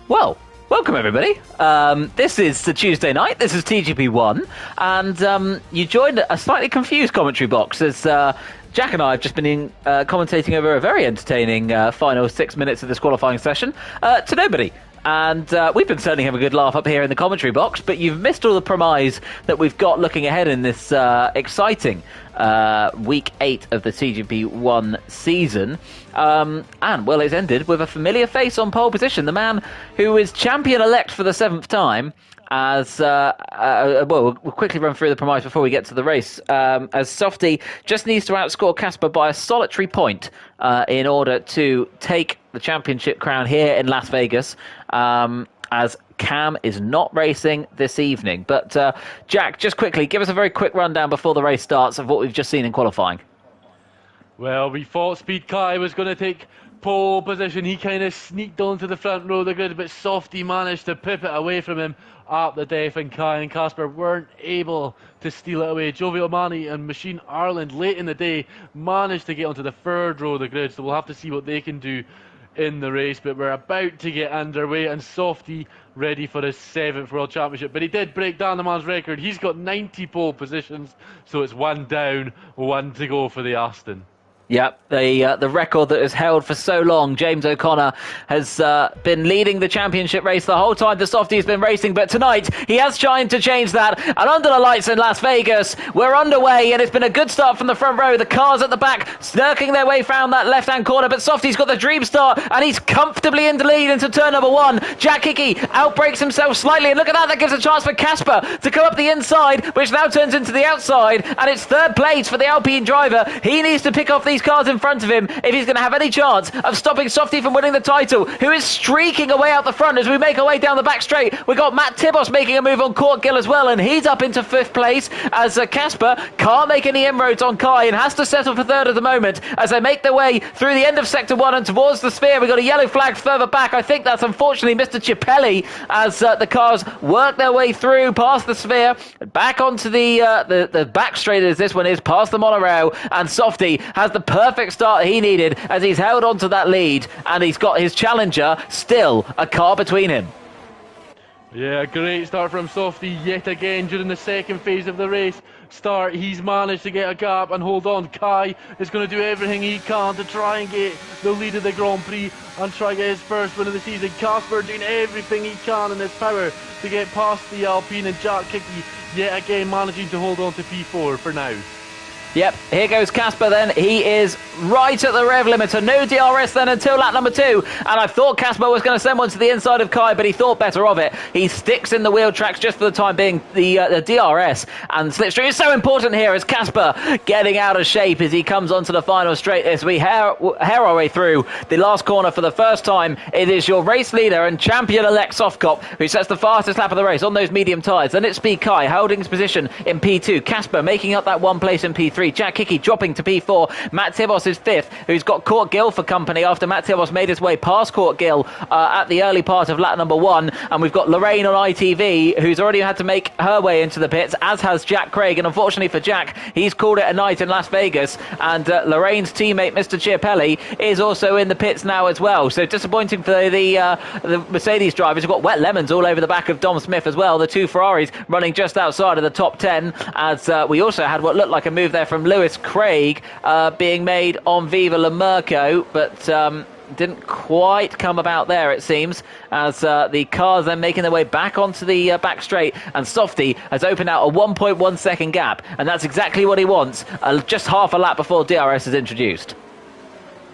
Well, welcome everybody. This is the Tuesday night. This is TGP1, and you joined a slightly confused commentary box as Jack and I have just been commentating over a very entertaining final 6 minutes of this qualifying session to nobody. And we've been certainly having a good laugh up here in the commentary box, but you've missed all the premise that we've got looking ahead in this exciting week 8 of the TGP1 season. And, well, it's ended with a familiar face on pole position. The man who is champion-elect for the 7th time, as we'll quickly run through the premise before we get to the race, as Softy just needs to outscore Casper by a solitary point in order to take the championship crown here in Las Vegas, as Cam is not racing this evening. But Jack, just quickly, give us a very quick rundown before the race starts of what we've just seen in qualifying. Well, we thought Speed Kai was going to take pole position. He kind of sneaked onto the front row of the grid, but Softy managed to pip it away from him at the death, and Kai and Casper weren't able to steal it away. Jovial Mani and Machine Ireland late in the day managed to get onto the third row of the grid, so we'll have to see what they can do in the race. But we're about to get underway, and Softy ready for his 7th World Championship. But he did break down the man's record. He's got 90 pole positions, so it's 1 down, 1 to go for the Aston. Yep, the record that is held for so long. James O'Connor has been leading the championship race the whole time the Softy's been racing, but tonight he has tried to change that. And under the lights in Las Vegas, we're underway, and it's been a good start from the front row. The cars at the back snirking their way round that left-hand corner, but Softy's got the dream start, and he's comfortably in the lead into turn number 1. Jack Hickey outbreaks himself slightly, and look at that, that gives a chance for Casper to come up the inside, which now turns into the outside, and it's third place for the Alpine driver. He needs to pick off these cars in front of him if he's going to have any chance of stopping Softy from winning the title, who is streaking away out the front as we make our way down the back straight. We've got Matt Tibos making a move on Court Gill as well, and he's up into 5th place as Casper can't make any inroads on Kai and has to settle for 3rd at the moment as they make their way through the end of Sector 1 and towards the sphere. We've got a yellow flag further back. I think that's unfortunately Mr. Ciappelli as the cars work their way through past the sphere, back onto the back straight as this one is, past the monorail, and Softy has the perfect start he needed as he's held on to that lead, and he's got his challenger still a car between him. Yeah, great start from Softy yet again during the second phase of the race. He's managed to get a gap and hold on. Kai is going to do everything he can to try and get the lead of the Grand Prix and try and get his first win of the season. Casper doing everything he can in his power to get past the Alpine, and Jack Hickey yet again managing to hold on to P4 for now. Yep, here goes Casper then. He is right at the rev limiter. No DRS then until lap number 2. And I thought Casper was going to send one to the inside of Kai, but he thought better of it. He sticks in the wheel tracks just for the time being. The DRS and slipstream is so important here as Casper getting out of shape as he comes onto the final straight as we hair our way through the last corner for the first time. It is your race leader and champion-elect Softcop who sets the fastest lap of the race on those medium tyres. Then it's Speed Kai holding his position in P2. Casper making up that 1 place in P3. Jack Hickey dropping to P4. Matt Tibos is 5th, who's got Court Gill for company after Matt Tibos made his way past Court Gill at the early part of lap number 1. And we've got Lorraine on ITV, who's already had to make her way into the pits, as has Jack Craig. And unfortunately for Jack, he's called it a night in Las Vegas. And Lorraine's teammate, Mr. Ciappelli, is also in the pits now as well. So disappointing for the Mercedes drivers. We've got wet lemons all over the back of Dom Smith as well. The 2 Ferraris running just outside of the top 10, as we also had what looked like a move there from Lewis Craig being made on Viva La Merco, but didn't quite come about there, it seems, as the cars then making their way back onto the back straight, and Softy has opened out a 1.1 second gap, and that's exactly what he wants, just half a lap before DRS is introduced.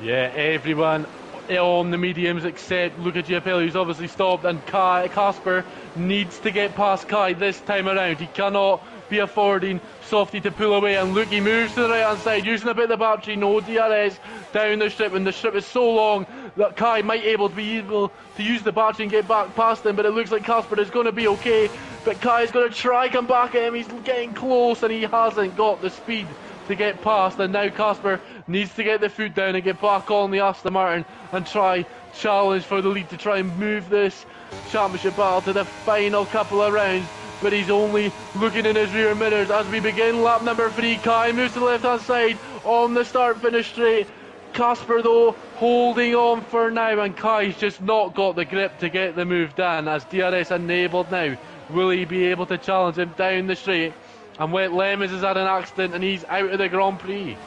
Yeah, everyone on the mediums except Luca Ciappelli, who's obviously stopped, and Casper needs to get past Kai this time around. He cannot be affording Softy to pull away, and look, he moves to the right hand side using a bit of the battery. No DRS down the strip, and the strip is so long that Kai might be able to use the battery and get back past him, but it looks like Casper is going to be okay, but Kai is going to try come back at him. He's getting close and he hasn't got the speed to get past, and now Casper needs to get the foot down and get back on the Aston Martin and try challenge for the lead to try and move this championship battle to the final couple of rounds. But he's only looking in his rear mirrors as we begin lap number 3. Kai moves to the left hand side on the start finish straight. Casper, though, holding on for now, and Kai's just not got the grip to get the move done as DRS enabled now. Will he be able to challenge him down the straight? And Wet Lemons has had an accident and he's out of the Grand Prix.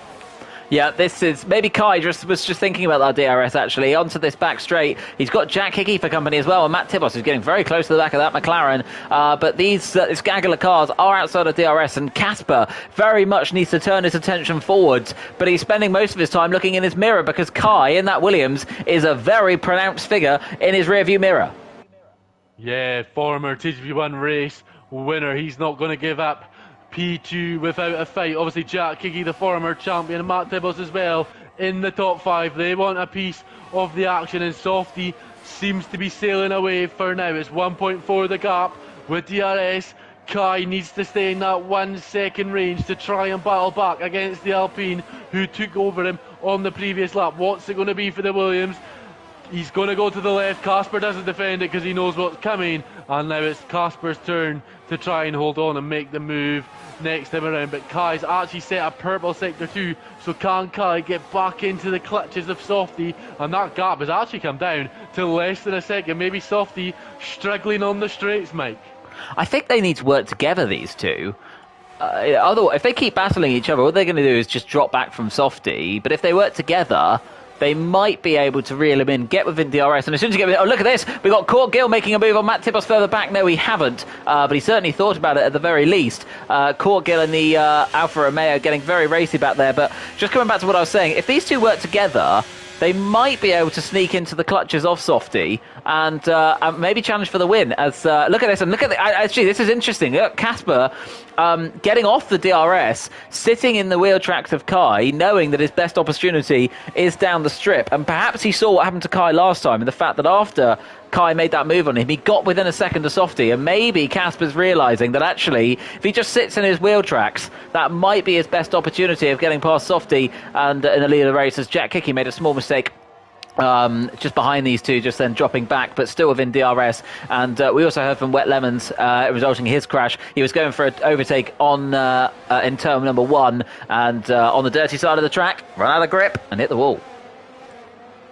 Yeah, this is... Maybe Kai was just thinking about that DRS, actually. Onto this back straight. He's got Jack Hickey for company as well, and Matt Tibos is getting very close to the back of that McLaren. But this gaggle of cars are outside of DRS, and Casper very much needs to turn his attention forwards. But he's spending most of his time looking in his mirror because Kai, in that Williams, is a very pronounced figure in his rearview mirror. Yeah, former TGP1 race winner. He's not going to give up P2 without a fight. Obviously Jack Hickey, the former champion, and Matt Tibbles as well in the top 5. They want a piece of the action, and Softy seems to be sailing away for now. It's 1.4 the gap with DRS. Kai needs to stay in that 1 second range to try and battle back against the Alpine who took over him on the previous lap. What's it going to be for the Williams? He's going to go to the left. Casper doesn't defend it because he knows what's coming. And now it's Casper's turn to try and hold on and make the move next time around. But Kai's actually set a purple sector 2. So can Kai get back into the clutches of Softy? And that gap has actually come down to less than a second. Maybe Softy struggling on the straights, Mike. I think they need to work together, these two. Otherwise, if they keep battling each other, what they're going to do is just drop back from Softy. But if they work together, they might be able to reel him in, get within DRS, and as soon as you get within... Oh, look at this! We've got Court Gill making a move on Matt Tibos further back. No, he haven't, but he certainly thought about it at the very least. Court Gill and the Alfa Romeo getting very racy back there, but just coming back to what I was saying, if these two work together, they might be able to sneak into the clutches of Softy and maybe challenge for the win. As look at this, and look at actually, this is interesting. Look, Casper getting off the DRS, sitting in the wheel tracks of Kai, knowing that his best opportunity is down the strip. And perhaps he saw what happened to Kai last time, and the fact that after Kai made that move on him, he got within a second of Softy, and maybe Casper's realising that actually, if he just sits in his wheel tracks, that might be his best opportunity of getting past Softy and in the lead of the race, as Jack Hickey made a small mistake just behind these two, just then dropping back, but still within DRS. And we also heard from Wet Lemons, resulting in his crash. He was going for an overtake on in turn number 1, and on the dirty side of the track, run out of grip and hit the wall.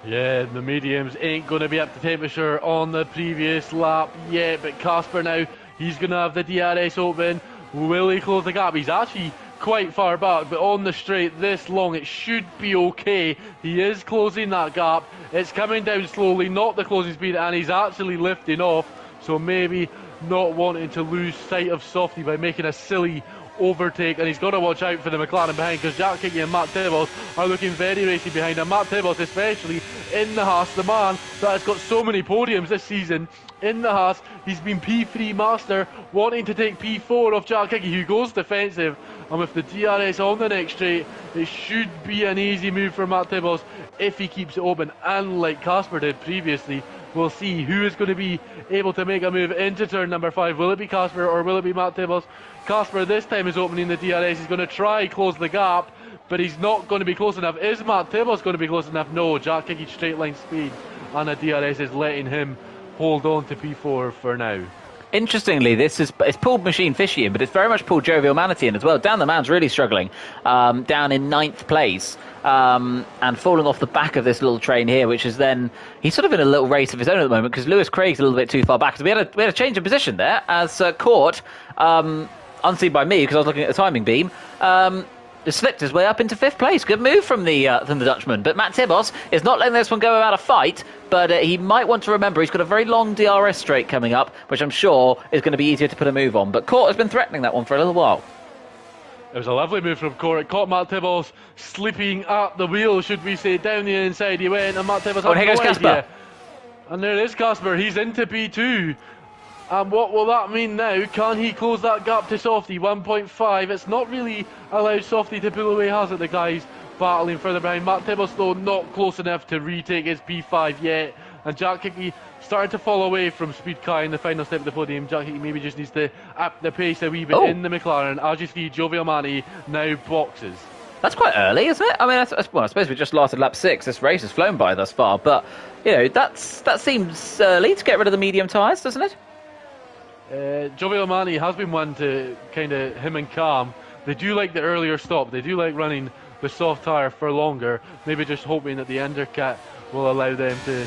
Yeah, the mediums ain't going to be up to temperature on the previous lap yet, but Casper now, he's going to have the DRS open. Will he close the gap? He's actually quite far back, but on the straight this long, it should be okay. He is closing that gap. It's coming down slowly, not the closing speed, and he's actually lifting off, so maybe not wanting to lose sight of Softy by making a silly overtake, and he's got to watch out for the McLaren behind, because Jack Hickey and Matt Tibbles are looking very racy behind him. Matt Tibbles especially in the Haas, the man that has got so many podiums this season in the Haas. He's been P3 master, wanting to take P4 off Jack Hickey, who goes defensive, and with the DRS on the next straight, it should be an easy move for Matt Tibbles if he keeps it open, and like Casper did previously. We'll see who is going to be able to make a move into turn number 5. Will it be Casper or will it be Matt Tibbles? Casper this time is opening the DRS. He's going to try close the gap, but he's not going to be close enough. Is Matt Tibbles going to be close enough? No, Jack Hickey straight line speed, and the DRS is letting him hold on to P4 for now. Interestingly, it's pulled Machine Fishy in, but it's very much pulled Jovial Manatee in as well. Dan the Man's really struggling, down in 9th place, and falling off the back of this little train here, which is then, he's sort of in a little race of his own at the moment, because Lewis Craig's a little bit too far back. So we had a change of position there, as Court, unseen by me, because I was looking at the timing beam, slipped his way up into 5th place. Good move from the Dutchman. But Matt Tibos is not letting this one go without a fight, but he might want to remember he's got a very long DRS straight coming up, which I'm sure is going to be easier to put a move on. But Court has been threatening that one for a little while. It was a lovely move from Court. It caught Matt Tibos sleeping at the wheel, should we say. Down the inside he went, and Matt Tibos had no idea. And there is Casper. He's into P2. And what will that mean now? Can he close that gap to Softy? 1.5. It's not really allowed Softy to pull away, has it? The guys battling further behind. Matt Tibbles, though, not close enough to retake his P5 yet. And Jack Hickey starting to fall away from Speed Kai in the final step of the podium. Jack Hickey maybe just needs to up the pace a wee bit in the McLaren. As you see, Jovial Manatee now boxes. That's quite early, isn't it? I mean, well, I suppose we just lasted lap 6. This race has flown by thus far. But, you know, that seems early to get rid of the medium tyres, doesn't it? Jovial Manatee has been one to kind of him and Cam. They do like the earlier stop. They do like running the soft tyre for longer, maybe just hoping that the undercut will allow them to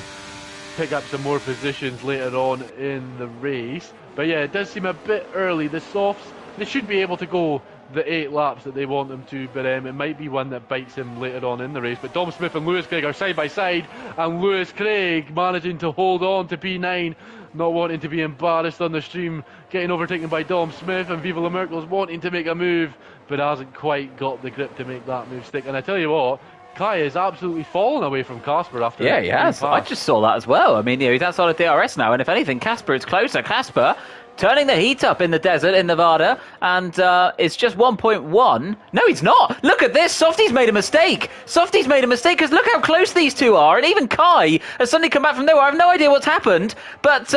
pick up some more positions later on in the race. But yeah, it does seem a bit early. The softs, they should be able to go the 8 laps that they want them to, but it might be one that bites him later on in the race. But Dom Smith and Lewis Craig are side by side, and Lewis Craig managing to hold on to P9, not wanting to be embarrassed on the stream, getting overtaken by Dom Smith, and Viva La Merkel's wanting to make a move, but hasn't quite got the grip to make that move stick. And I tell you what, Kai has absolutely fallen away from Casper after. Yeah, he has. I just saw that as well. I mean, he's outside of DRS now, and if anything, Casper is closer. Casper turning the heat up in the desert in Nevada, and it's just 1.1. No, he's not. Look at this. Softy's made a mistake. Softy's made a mistake because look how close these two are, and even Kai has suddenly come back from nowhere. I have no idea what's happened, but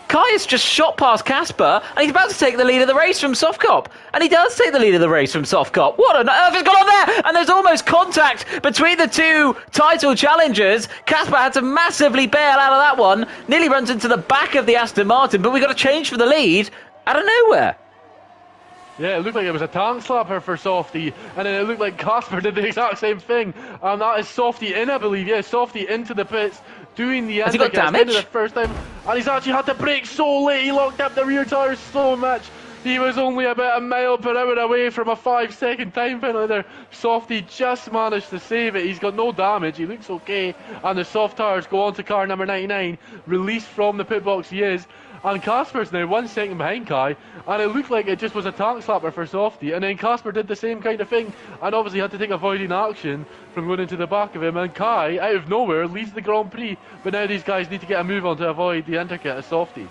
Kai has just shot past Casper, and he's about to take the lead of the race from Softcop. And he does take the lead of the race from Softcop. What on earth has gone on there? And there's almost contact between the two title challengers. Casper had to massively bail out of that one. Nearly runs into the back of the Aston Martin, but we got a change for the lead out of nowhere. Yeah, it looked like it was a tank slapper for Softy, and then it looked like Casper did the exact same thing. And that is Softy in, I believe. Yeah, Softy into the pits, doing the Has he got damage? The first time, and he's actually had to brake so late. He locked up the rear tyres so much. He was only about a mile per hour away from a 5-second time penalty there. Softy just managed to save it. He's got no damage. He looks okay. And the soft tyres go on to car number 99. Released from the pit box he is. And Casper's now 1 second behind Kai. And it looked like it just was a tank slapper for Softy. And then Casper did the same kind of thing. And obviously had to take avoiding action from going into the back of him. And Kai, out of nowhere, leads the Grand Prix. But now these guys need to get a move on to avoid the undercut of Softy.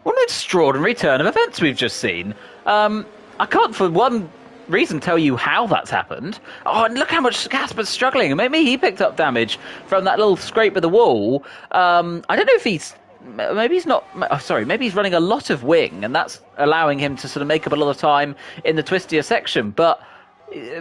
What an extraordinary turn of events we've just seen. I can't for one reason tell you how that's happened. Oh, and look how much Casper's struggling. Maybe he picked up damage from that little scrape with the wall. I don't know if he's... Maybe he's not... Oh, sorry, maybe he's running a lot of wing, and that's allowing him to sort of make up a lot of time in the twistier section. But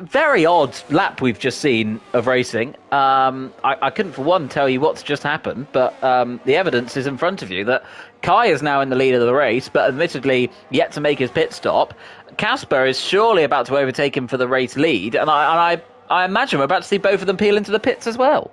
very odd lap we've just seen of racing. I couldn't for one tell you what's just happened, but the evidence is in front of you that Kai is now in the lead of the race, but admittedly yet to make his pit stop. Casper is surely about to overtake him for the race lead, and I imagine we're about to see both of them peel into the pits as well.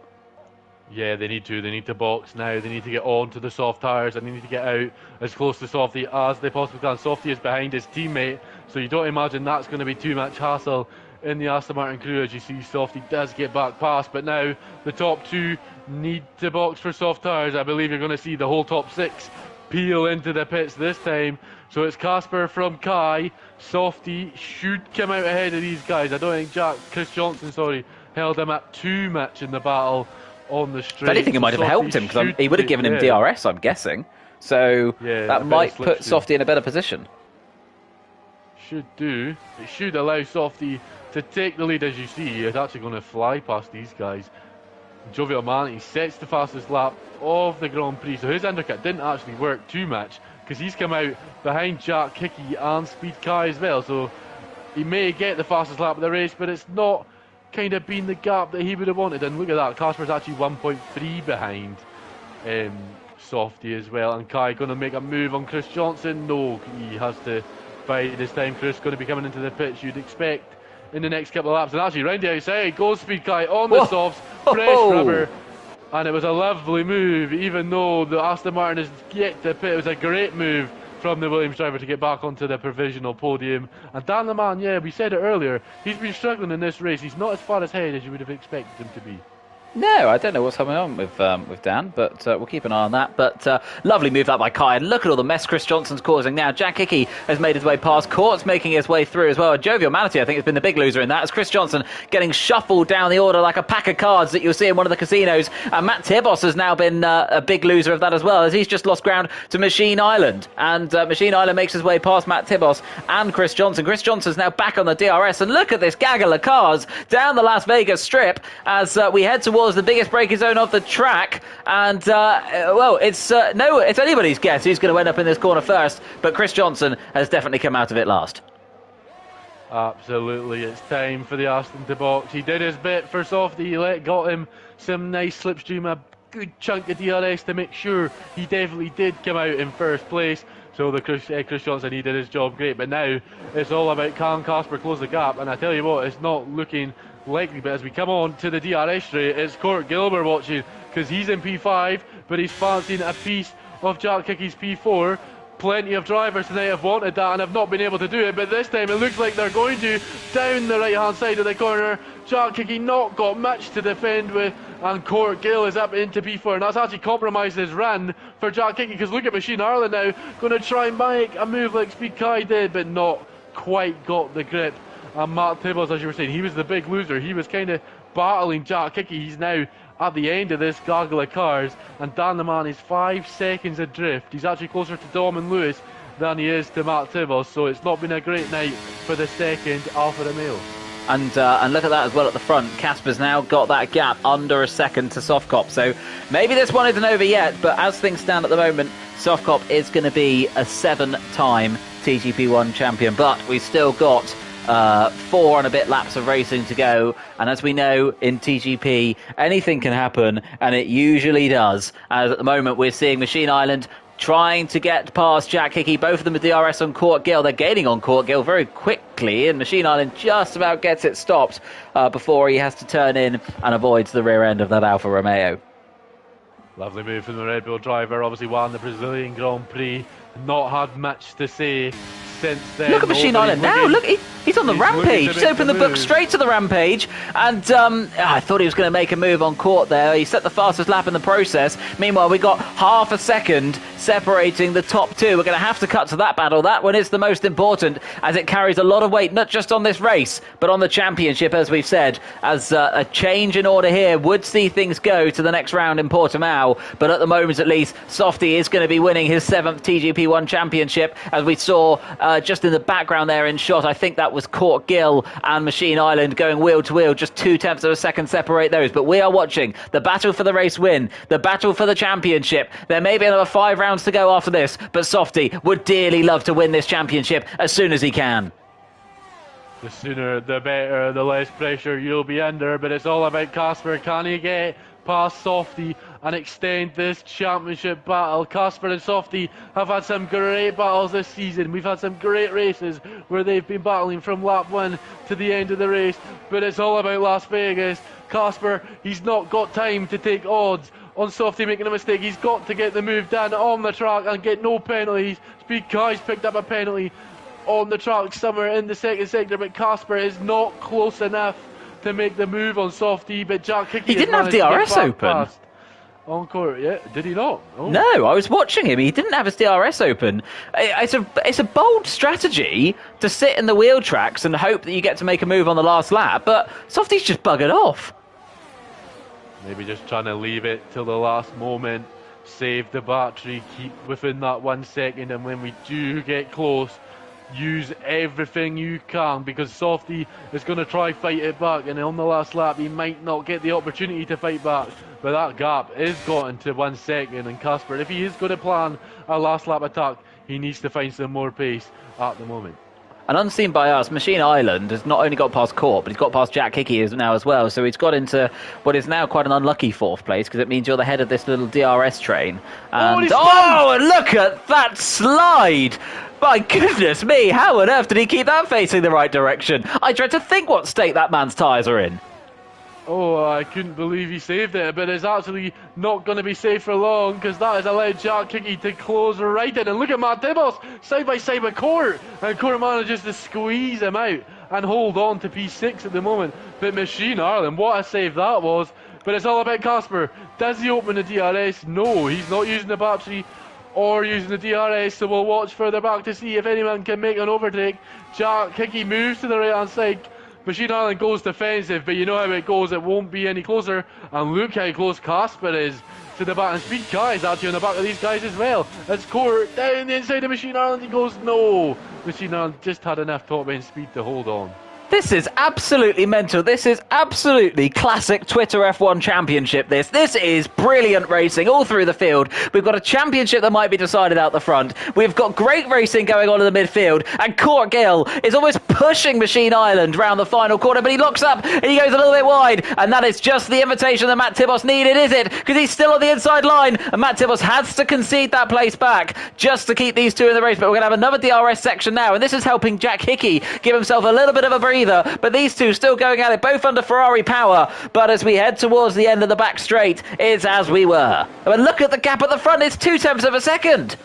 Yeah, they need to. They need to box now. They need to get on to the soft tyres, and they need to get out as close to Softy as they possibly can. Softy is behind his teammate, so you don't imagine that's going to be too much hassle in the Aston Martin crew. As you see, Softy does get back past, but now the top two need to box for soft tyres. I believe you're going to see the whole top 6 peel into the pits this time. So it's Casper from Kai. Softy should come out ahead of these guys. I don't think Chris Johnson, held him up too much in the battle on the straight. If anything, it might have helped him, because he would have given him DRS, I'm guessing. So that might put Softy in a better position. Should do. It should allow Softy to take the lead. As you see, he's actually going to fly past these guys. Jovial Manti sets the fastest lap of the Grand Prix, so his undercut didn't actually work too much, because he's come out behind Jack Hickey and Speed Kai as well, so he may get the fastest lap of the race, but it's not kind of been the gap that he would have wanted. And look at that, Casper's actually 1.3 behind Softy as well. And Kai going to make a move on Chris Johnson. No, he has to bide his time. Chris going to be coming into the pitch, you'd expect, in the next couple of laps. And actually round the outside goes Speed Kai on the softs, fresh rubber, and it was a lovely move. Even though the Aston Martin is yet to pit, it was a great move from the Williams driver to get back onto the provisional podium. And Dan Leman, yeah, we said it earlier, he's been struggling in this race. He's not as far ahead as you would have expected him to be. No, I don't know what's going on with Dan, but we'll keep an eye on that. But lovely move that by Kai, and look at all the mess Chris Johnson's causing now. Jack Hickey has made his way past. Court's making his way through as well. Jovial Manti, I think, has been the big loser in that, as Chris Johnson getting shuffled down the order like a pack of cards that you'll see in one of the casinos. And Matt Tibos has now been a big loser of that as well, as he's just lost ground to Machine Island. And Machine Island makes his way past Matt Tibos and Chris Johnson. Chris Johnson's now back on the DRS, and look at this gaggle of cars down the Las Vegas Strip as we head towards the biggest braking zone of the track. And it's anybody's guess who's going to end up in this corner first, but Chris Johnson has definitely come out of it last. Absolutely, it's time for the Aston to box. He did his bit for Softy. He got him some nice slipstream, a good chunk of DRS to make sure he definitely did come out in first place. So the Chris Johnson, he did his job great. But now it's all about can Casper close the gap, and I tell you what, it's not looking likely. But as we come on to the DRS straight, it's Court Gilbert watching, because he's in P5, but he's fancying a piece of Jack Hickey's P4. Plenty of drivers tonight have wanted that and have not been able to do it, but this time it looks like they're going to. Down the right hand side of the corner, Jack Hickey not got much to defend with, and Court Gill is up into P4, and that's actually compromised his run for Jack Hickey, because look at Machine Ireland now, going to try and make a move like Speed Kai did, but not quite got the grip. And Matt Tibbles, as you were saying, he was the big loser. He was kind of battling Jack Hickey. He's now at the end of this gaggle of cars, and Dan the Man is 5 seconds adrift. He's actually closer to Dom and Lewis than he is to Matt Tibbles, so it's not been a great night for the second Alfa Romeo. And look at that as well at the front. Casper's now got that gap under a second to Softcop. So maybe this one isn't over yet, but as things stand at the moment, Softcop is going to be a 7-time TGP1 champion. But we've still got 4 and a bit laps of racing to go, and as we know in TGP anything can happen, and it usually does, as at the moment we're seeing Machine Island trying to get past Jack Hickey, both of them with DRS on Court Gill. They're gaining on Court Gill very quickly, and Machine Island just about gets it stopped before he has to turn in and avoids the rear end of that Alfa Romeo. Lovely move from the Red Bull driver, obviously won the Brazilian Grand Prix, not had much to say since then. Look at Machine Island now, look, he's on the rampage. He's opened the book straight to the rampage, and I thought he was going to make a move on Court there. He set the fastest lap in the process. Meanwhile, we got half a second separating the top two. We're going to have to cut to that battle. That one is the most important, as it carries a lot of weight, not just on this race, but on the championship, as we've said, as a change in order here would see things go to the next round in Portimao. But at the moment, at least, Softy is going to be winning his 7th TGP1 championship, as we saw just in the background there in shot. I think that was Court Gill and Machine Island going wheel to wheel, just 0.2 of a second separate those. But we are watching the battle for the race win, the battle for the championship. There may be another 5 rounds to go after this, but Softy would dearly love to win this championship as soon as he can. The sooner the better, the less pressure you'll be under, but it's all about Casper. Can he get past Softy and extend this championship battle? Casper and Softy have had some great battles this season. We've had some great races where they've been battling from lap 1 to the end of the race, but it's all about Las Vegas. Casper, he's not got time to take odds on Softy making a mistake. He's got to get the move done on the track and get no penalties. Speed Kai's picked up a penalty on the track somewhere in the second sector, but Casper is not close enough to make the move on Softy. But Jack Hickey, he didn't have DRS open on court. Yeah, did he not? Oh. No, I was watching him. He didn't have his DRS open. It's a bold strategy to sit in the wheel tracks and hope that you get to make a move on the last lap, but Softy's just buggered off. Maybe just trying to leave it till the last moment, save the battery, keep within that 1 second, and when we do get close, use everything you can, because Softy is going to try fight it back, and on the last lap he might not get the opportunity to fight back, but that gap is gotten to 1 second, and Casper, if he is going to plan a last lap attack, he needs to find some more pace at the moment. And unseen by us, Machine Island has not only got past Court, but he's got past Jack Hickey now as well. So he's got into what is now quite an unlucky 4th place, because it means you're the head of this little DRS train. And, and look at that slide! My goodness me, how on earth did he keep that facing the right direction? I dread to think what state that man's tyres are in. Oh, I couldn't believe he saved it, but it's actually not going to be safe for long, because that has allowed Jack Hickey to close right in. And look at Matt Tibbles, side by side with Court, and Court manages to squeeze him out and hold on to P6 at the moment. But Machine Ireland, what a save that was. But it's all about Casper. Does he open the DRS? No, he's not using the battery or using the DRS, so we'll watch further back to see if anyone can make an overtake. Jack Hickey moves to the right hand side. Machine Island goes defensive, but you know how it goes, it won't be any closer. And look how close Casper is to the back. And Speed Kai is actually on the back of these guys as well. It's Court down the inside of Machine Island. He goes, no. Machine Island just had enough top end speed to hold on. This is absolutely mental. This is absolutely classic Twitter F1 championship. This is brilliant racing all through the field. We've got a championship that might be decided out the front. We've got great racing going on in the midfield. And Court Gill is almost pushing Machine Island round the final corner, but he locks up and he goes a little bit wide. And that is just the invitation that Matt Tibos needed, is it? Because he's still on the inside line. And Matt Tibos has to concede that place back just to keep these two in the race. But we're going to have another DRS section now. And this is helping Jack Hickey give himself a little bit of a breather either, but these two still going at it, both under Ferrari power. But as we head towards the end of the back straight, it's as we were. But look at the gap at the front, it's 0.2 of a second.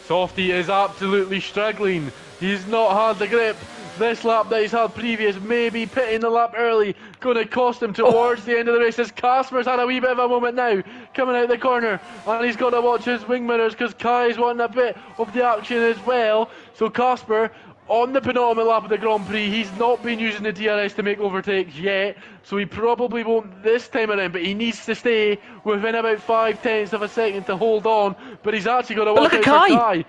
Softy is absolutely struggling. He's not had the grip this lap that he's had previous. Maybe pitting the lap early going to cost him towards the end of the race, as Casper's had a wee bit of a moment now coming out the corner, and he's got to watch his wing mirrors because Kai's wanting a bit of the action as well. So Casper on the penultimate lap of the Grand Prix, he's not been using the DRS to make overtakes yet, so he probably won't this time around, but he needs to stay within about 0.5 of a second to hold on. But he's actually got to watch out for Kai,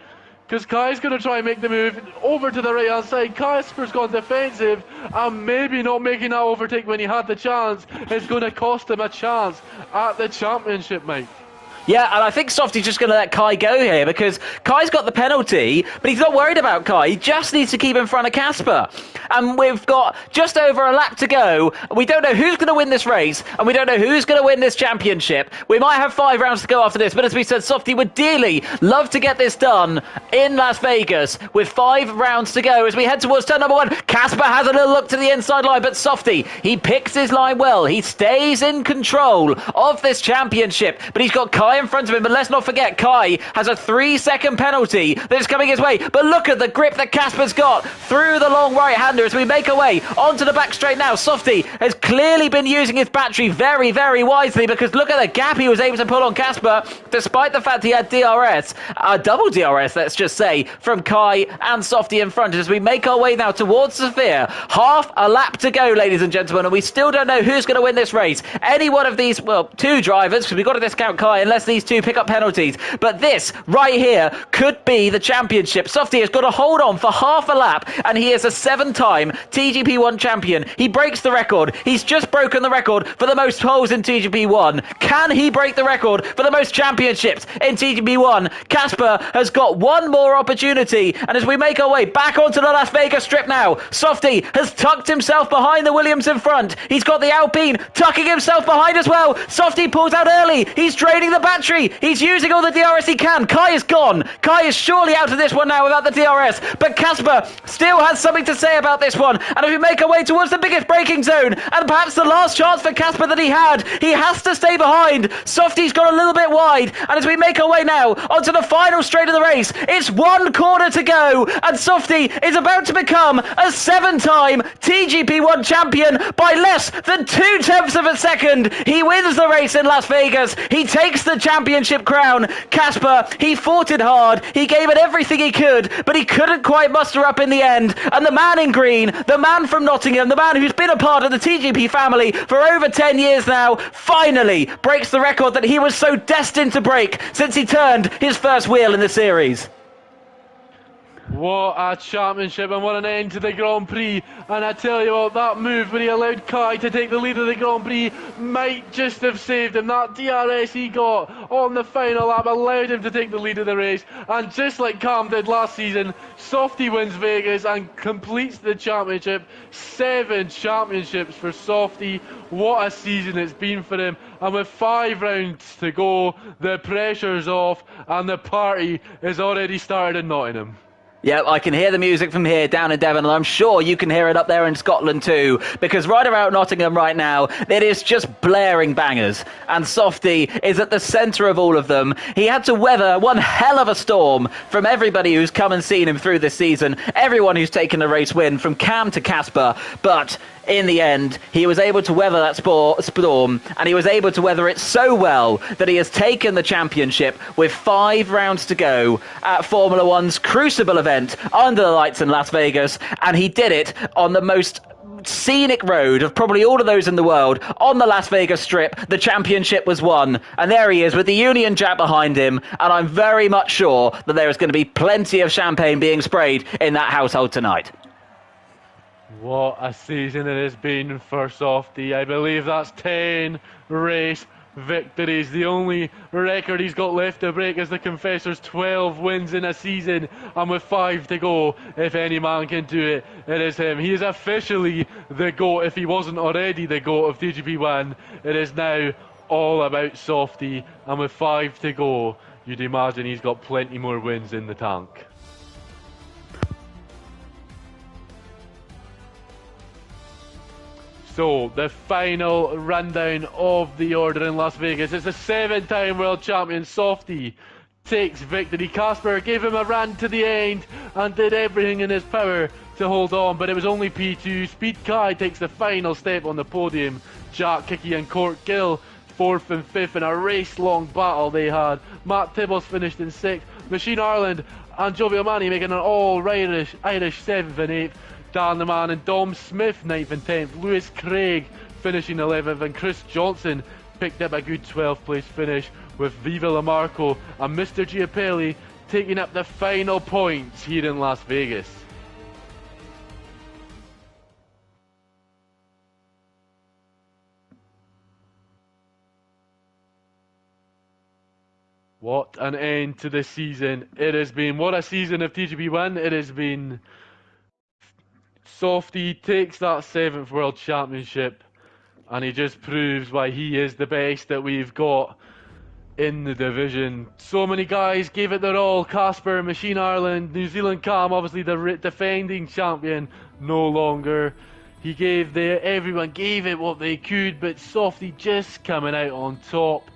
because Kai's going to try and make the move over to the right hand side. Casper's gone defensive, and maybe not making that overtake when he had the chance is going to cost him a chance at the championship, Mike. Yeah, and I think Softy's just going to let Kai go here because Kai's got the penalty, but he's not worried about Kai. He just needs to keep in front of Casper. And we've got just over a lap to go. We don't know who's going to win this race, and we don't know who's going to win this championship. We might have 5 rounds to go after this, but as we said, Softy would dearly love to get this done in Las Vegas with 5 rounds to go as we head towards turn number 1. Casper has a little look to the inside line, but Softy, he picks his line well. He stays in control of this championship, but he's got Kai in front of him. But let's not forget, Kai has a 3-second penalty that is coming his way. But look at the grip that Casper's got through the long right-hander as we make our way onto the back straight now. Softy has clearly been using his battery very, very wisely, because look at the gap he was able to pull on Casper, despite the fact he had DRS, double DRS, let's just say, from Kai and Softy in front. As we make our way now towards Sophia, half a lap to go, ladies and gentlemen, and we still don't know who's going to win this race. Any one of these, well, 2 drivers, because we've got to discount Kai unless these 2 pick up penalties. But this right here could be the championship. Softy has got to hold on for half a lap, and he is a 7-time TGP1 champion. He breaks the record. He's just broken the record for the most poles in TGP1. Can he break the record for the most championships in TGP1? Casper has got one more opportunity, and as we make our way back onto the Las Vegas strip now, Softy has tucked himself behind the Williams in front. He's got the Alpine tucking himself behind as well. Softy pulls out early. He's draining the battery. He's using all the DRS he can. Kai is gone. Kai is surely out of this one now without the DRS, but Casper still has something to say about this one. And if we make our way towards the biggest braking zone, and perhaps the last chance for Casper that he had, he has to stay behind. Softy's got a little bit wide, and as we make our way now onto the final straight of the race, it's 1 corner to go, and Softy is about to become a 7-time TGP1 champion by less than 0.2 of a second. He wins the race in Las Vegas. He takes the championship crown. Casper, he fought it hard. He gave it everything he could, but he couldn't quite muster up in the end. And the man in green, the man from Nottingham, the man who's been a part of the TGP family for over 10 years now, finally breaks the record that he was so destined to break since he turned his first wheel in the series. What a championship, and what an end to the Grand Prix. And I tell you what, that move when he allowed Kai to take the lead of the Grand Prix might just have saved him. That DRS he got on the final lap allowed him to take the lead of the race, and just like Cam did last season, Softy wins Vegas and completes the championship. 7 championships for Softy. What a season it's been for him, and with 5 rounds to go, the pressure's off and the party is already started in Nottingham. Yeah, I can hear the music from here down in Devon, and I'm sure you can hear it up there in Scotland too, because right around Nottingham right now, it is just blaring bangers, and Softy is at the centre of all of them. He had to weather one hell of a storm from everybody who's come and seen him through this season, everyone who's taken a race win, from Cam to Casper, but in the end, he was able to weather that storm, and he was able to weather it so well that he has taken the championship with 5 rounds to go at Formula One's Crucible event under the lights in Las Vegas, and he did it on the most scenic road of probably all of those in the world, on the Las Vegas Strip. The championship was won, and there he is with the Union Jack behind him, and I'm very much sure that there is going to be plenty of champagne being sprayed in that household tonight. What a season it has been for Softy. I believe that's 10 race victories. The only record he's got left to break is the Confessor's 12 wins in a season, and with 5 to go, if any man can do it, it is him. He is officially the GOAT, if he wasn't already the GOAT of TGP1. It is now all about Softy, and with 5 to go, you'd imagine he's got plenty more wins in the tank. So, the final rundown of the order in Las Vegas. It's the 7-time world champion Softy takes victory. Casper gave him a run to the end and did everything in his power to hold on, but it was only P2. Speed Kai takes the final step on the podium. Jack Kiki and Court Gill 4th and 5th in a race-long battle they had. Matt Tibbles finished in 6th. Machine Ireland and Jovi O'Mani making an all-Irish 7th and 8th. Dan the Man and Dom Smith 9th and 10th. Lewis Craig finishing 11th, and Chris Johnson picked up a good 12th place finish, with Viva Lamarco and Mr. Giapelli taking up the final points here in Las Vegas. What an end to the season it has been. What a season of TGP1 it has been. Softy takes that 7th World Championship, and he just proves why he is the best that we've got in the division. So many guys gave it their all. Casper, Machine Ireland, New Zealand Cam, obviously the defending champion, no longer. Everyone gave it what they could, but Softy just coming out on top.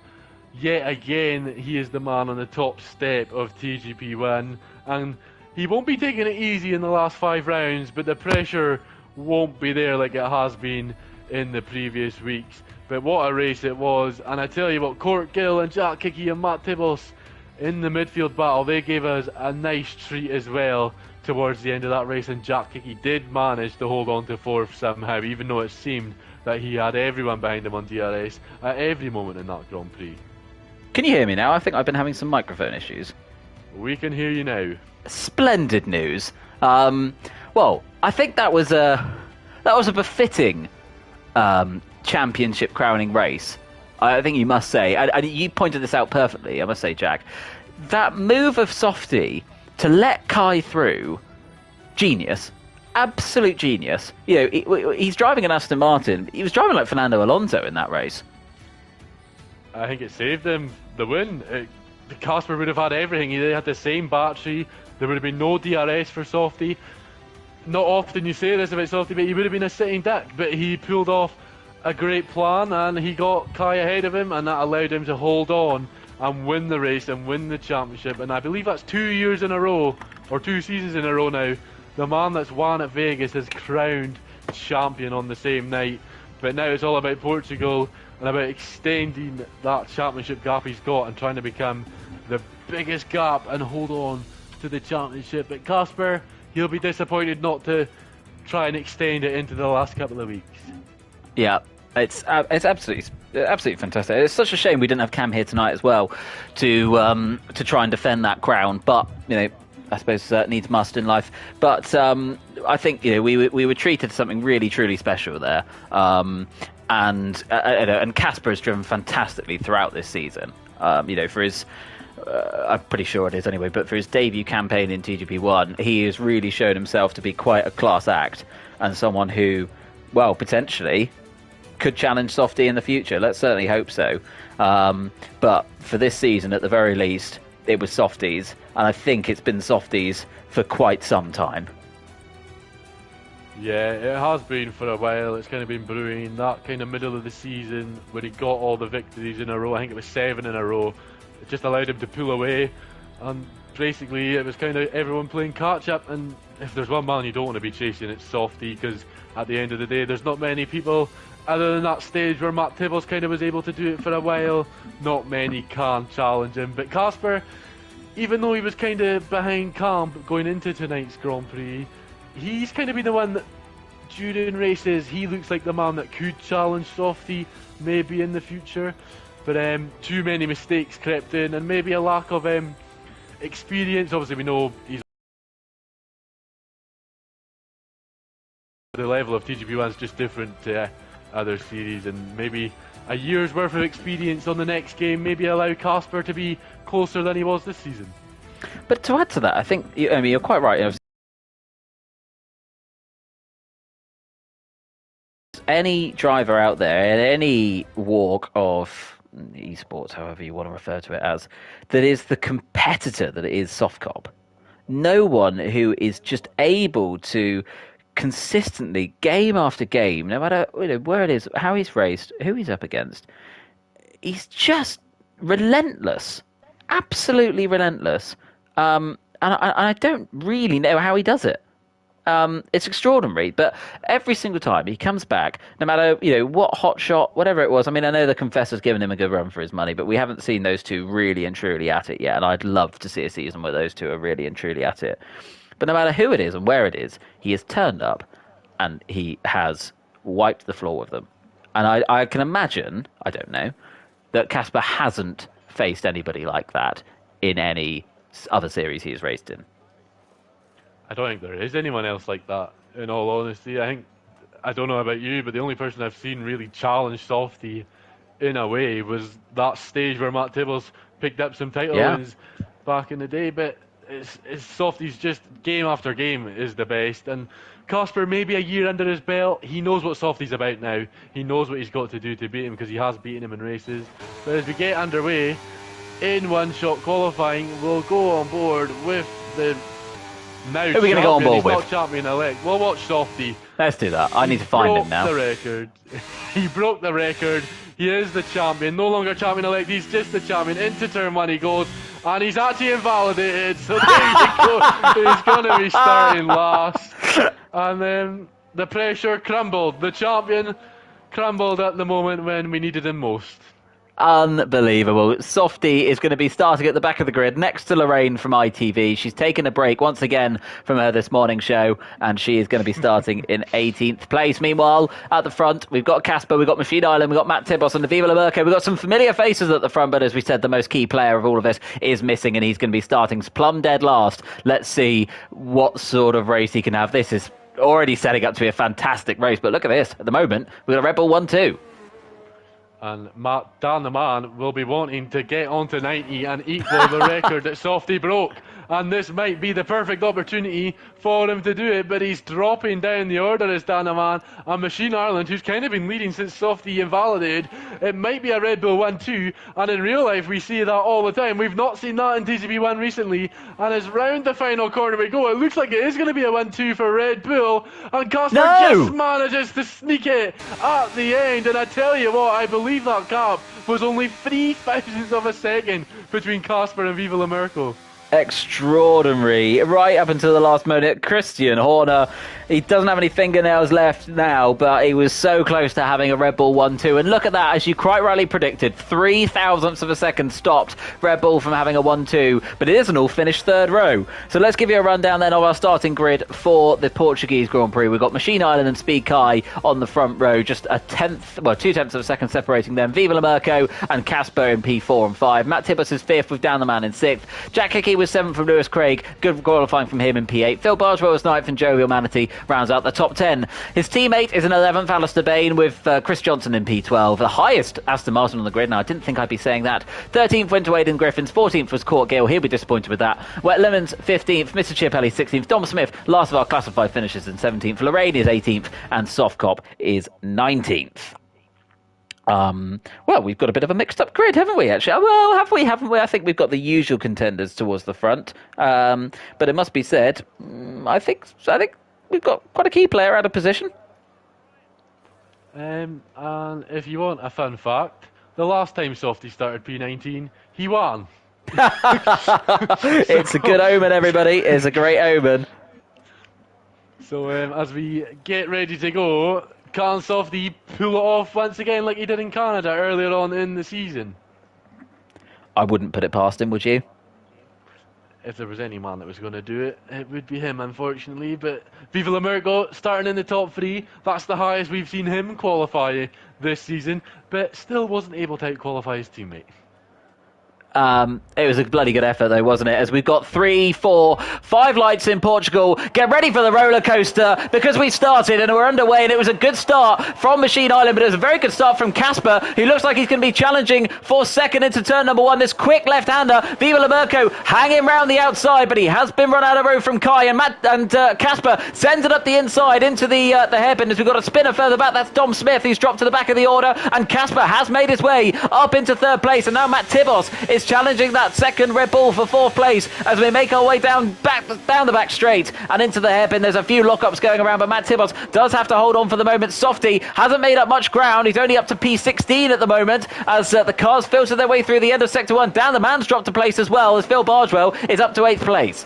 Yet again, he is the man on the top step of TGP1, and he won't be taking it easy in the last 5 rounds, but the pressure won't be there like it has been in the previous weeks. But what a race it was, and I tell you what, Court Gill and Jack Kiki and Matt Tibbles in the midfield battle, they gave us a nice treat as well towards the end of that race, and Jack Kiki did manage to hold on to 4th somehow, even though it seemed that he had everyone behind him on DRS at every moment in that Grand Prix. Can you hear me now? I think I've been having some microphone issues. We can hear you now. Splendid news. Well, I think that was a befitting championship crowning race. I think you must say, and you pointed this out perfectly, I must say, Jack, that move of Softy to let Kai through, genius, absolute genius. You know, he's driving an Aston Martin. He was driving like Fernando Alonso in that race. I think it saved him the win. Casper would have had everything. He had the same battery. There would have been no DRS for Softy. Not often you say this about Softy, but he would have been a sitting duck. But he pulled off a great plan, and he got Kai ahead of him, and that allowed him to hold on and win the race and win the championship. And I believe that's 2 years in a row, or 2 seasons in a row now. The man that's won at Vegas is crowned champion on the same night. But now it's all about Portugal and about extending that championship gap he's got and trying to become the biggest gap and hold on to the championship. But Casper, he'll be disappointed not to try and extend it into the last couple of weeks. Yeah, it's absolutely fantastic. It's such a shame we didn't have Cam here tonight as well to try and defend that crown. But you know, I suppose needs must in life. But I think we were treated to something really truly special there. And Casper has driven fantastically throughout this season. For his, I'm pretty sure it is anyway, but for his debut campaign in TGP1, he has really shown himself to be quite a class act and someone who, well, potentially could challenge Softy in the future. Let's certainly hope so. But for this season, at the very least, it was Softy's, and I think it's been Softy's for quite some time. Yeah, it has been for a while. It's kind of been brewing. That kind of middle of the season where he got all the victories in a row, I think it was 7 in a row, it just allowed him to pull away. And basically it was kind of everyone playing catch up, and if there's one man you don't want to be chasing, it's Softy, because at the end of the day there's not many people other than that stage where Matt Tibbles kind of was able to do it for a while. Not many can challenge him. But Casper, even though he was kind of behind Cam going into tonight's Grand Prix, he's kind of been the one that during races he looks like the man that could challenge Softy maybe in the future, but too many mistakes crept in, and maybe a lack of experience. Obviously we know he's the level of TGP1 is just different to other series, and maybe a year's worth of experience on the next game maybe allow Casper to be closer than he was this season. But to add to that, I think you're quite right. Any driver out there in any walk of esports, however you want to refer to it as, that is the competitor that it is Softcop. No one who is just able to consistently, game after game, no matter where it is, how he's raced, who he's up against, he's just relentless, absolutely relentless. And I don't really know how he does it. It's extraordinary, but every single time he comes back, no matter what hot shot, whatever it was. I mean, I know the Confessor's given him a good run for his money, but we haven't seen those two really and truly at it yet. And I'd love to see a season where those two are really and truly at it. But no matter who it is and where it is, he has turned up and he has wiped the floor with them. And I can imagine, I don't know, that Casper hasn't faced anybody like that in any other series he has raced in. I don't think there is anyone else like that, in all honesty. I don't know about you, but the only person I've seen really challenge Softy in a way was that stage where Matt Tibbles picked up some title wins back in the day. But it's Softy's just game after game is the best. And Casper, maybe a year under his belt, he knows what Softy's about now. He knows what he's got to do to beat him because he has beaten him in races. But as we get underway, in one-shot qualifying, we'll go on board with the... Now, who are we going to go on board with? He's not champion-elect. We'll watch Softy. Let's do that. I need to find him now. The record. He broke the record. He is the champion. No longer champion-elect. He's just the champion. Into turn one he goes. And he's actually invalidated. So there you go. He's going to be starting last. And then the pressure crumbled. The champion crumbled at the moment when we needed him most. Unbelievable. Softy is going to be starting at the back of the grid next to Lorraine from ITV. She's taken a break once again from her this morning show, and she is going to be starting in 18th place. Meanwhile, at the front, we've got Casper, we've got Machine Island, we've got Matt Tibos and the Viva La Merco. We've got some familiar faces at the front, but as we said, the most key player of all of this is missing, and he's going to be starting plumb dead last. Let's see what sort of race he can have. This is already setting up to be a fantastic race, but look at this. At the moment, we've got a Red Bull 1-2. And Matt, Dan the man, will be wanting to get onto 90 and equal the record that Softy broke. And this might be the perfect opportunity for him to do it, but he's dropping down the order as Dan the man. And Machine Ireland, who's kind of been leading since Softy invalidated, it might be a Red Bull 1-2. And in real life, we see that all the time. We've not seen that in TCB1 recently. And as round the final corner we go, it looks like it is going to be a 1-2 for Red Bull. And Casper just manages to sneak it at the end. And I tell you what, I believe that gap was only 0.003 of a second between Casper and Viva La Merco. Extraordinary. Right up until the last moment, Christian Horner, he doesn't have any fingernails left now, but he was so close to having a Red Bull 1-2. And look at that, as you quite rightly predicted, 0.003 of a second stopped Red Bull from having a 1-2, but it isn't all finished third row. So let's give you a rundown then of our starting grid for the Portuguese Grand Prix. We've got Machine Island and Speed Kai on the front row, just 0.2 of a second separating them. Viva La Merco and Casper in P4 and 5. Matt Tibbs is 5th with Dan the Man in 6th. Jack Hickey was 7th from Lewis Craig. Good qualifying from him in P8. Phil Bargewell was 9th and Jovial Manatee rounds out the top 10. His teammate is in 11th, Alistair Bain, with Chris Johnson in P12. The highest Aston Martin on the grid. Now, I didn't think I'd be saying that. 13th went to Aidan Griffins. 14th was Court Gill. He'll be disappointed with that. Wet Lemons, 15th. Mr. Chiapelli, 16th. Dom Smith, last of our classified finishers, in 17th. Lorraine is 18th. And Softcop is 19th. Well, we've got a bit of a mixed up grid, haven't we, actually? Well, have we, haven't we? I think we've got the usual contenders towards the front. But it must be said, I think we've got quite a key player out of position. And if you want a fun fact, the last time Softy started P19, he won. It's a good omen, everybody. It's a great omen. So as we get ready to go, can Softy pull it off once again like he did in Canada earlier on in the season? I wouldn't put it past him, would you? If there was any man that was going to do it, it would be him, unfortunately. But Viva La Merco starting in the top 3, that's the highest we've seen him qualify this season, but still wasn't able to out-qualify his teammate. It was a bloody good effort, though, wasn't it? As we've got 3, 4, 5 lights in Portugal. Get ready for the roller coaster, because we started and we're underway, and it was a good start from Machine Island, but it was a very good start from Casper, who looks like he's going to be challenging for second into turn number 1. This quick left-hander, Viva La Merco, hanging round the outside, but he has been run out of road from Kai, and Casper sends it up the inside into the hairpin, as we've got a spinner further back. That's Dom Smith, who's dropped to the back of the order, and Casper has made his way up into third place, and now Matt Tibos is is challenging that second Red Bull for 4th place as we make our way down the back straight and into the hairpin. There's a few lockups going around, but Matt Tibbott does have to hold on for the moment. Softy hasn't made up much ground. He's only up to P16 at the moment as the cars filter their way through the end of Sector 1. Dan the Man's dropped a place as well as Phil Bargewell is up to 8th place.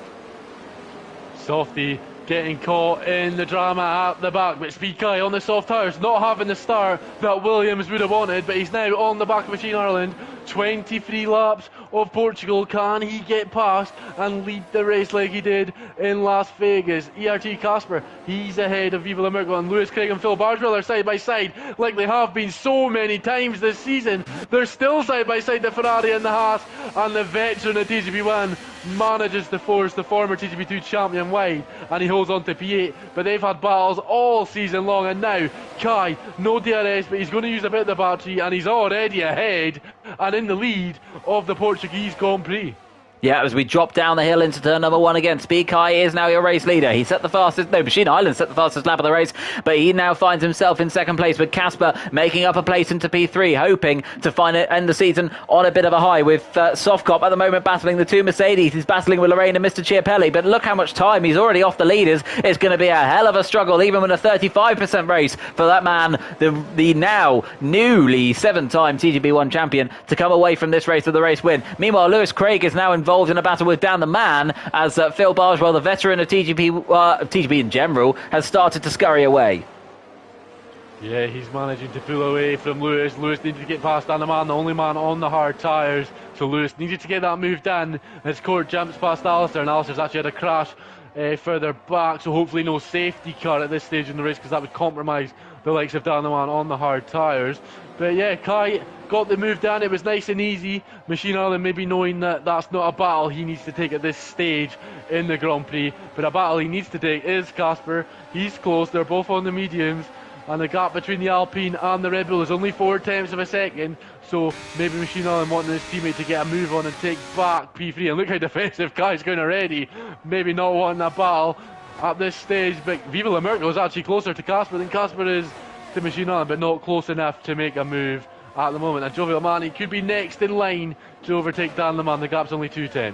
Softy getting caught in the drama at the back, but Speed Kai on the soft tyres, not having the start that Williams would have wanted, but he's now on the back of Machine Ireland. 23 laps of Portugal. Can he get past and lead the race like he did in Las Vegas? ERT Casper, he's ahead of Viva La Merkel, and Lewis Craig and Phil Bargewell are side by side like they have been so many times this season. They're still side by side, the Ferrari and the Haas, and the veteran at TGP1 manages to force the former TGP2 champion wide, and he holds on to P8, but they've had battles all season long, and now Kai, no DRS, but he's going to use a bit of the battery, and he's already ahead and in the lead of the Portuguese Grand Prix. Yeah, as we drop down the hill into turn number 1 again, Speed Kai is now your race leader. He set the fastest, no, Machine Island set the fastest lap of the race, but he now finds himself in second place with Casper making up a place into P3, hoping to end the season on a bit of a high with Softcop at the moment battling the 2 Mercedes. He's battling with Lorraine and Mr. Chiapelli, but look how much time he's already off the leaders. It's going to be a hell of a struggle, even with a 35% race for that man, the now newly 7-time TGP1 champion, to come away from this race with the race win. Meanwhile, Lewis Craig is now involved in a battle with Dan the Man as Phil Bargewell, the veteran of TGP in general, has started to scurry away. Yeah, he's managing to pull away from Lewis. Lewis needed to get past Dan the Man, the only man on the hard tyres. So Lewis needed to get that move done as Court jumps past Alistair, and Alistair's actually had a crash further back, so hopefully no safety car at this stage in the race, because that would compromise the likes of Dan the Man on the hard tyres. But yeah, Kai got the move done. It was nice and easy. Machine Island maybe knowing that that's not a battle he needs to take at this stage in the Grand Prix, but a battle he needs to take is Casper. He's close, they're both on the mediums, and the gap between the Alpine and the Red Bull is only 4/10 of a second, so maybe Machine Island wanting his teammate to get a move on and take back P3, and look how defensive Kai's going already, maybe not wanting a battle at this stage, but Viva La Merkel is actually closer to Casper than Casper is to Machine Island, but not close enough to make a move at the moment. And Jovial Manny could be next in line to overtake Dan Le Man. The gap's only 2/10.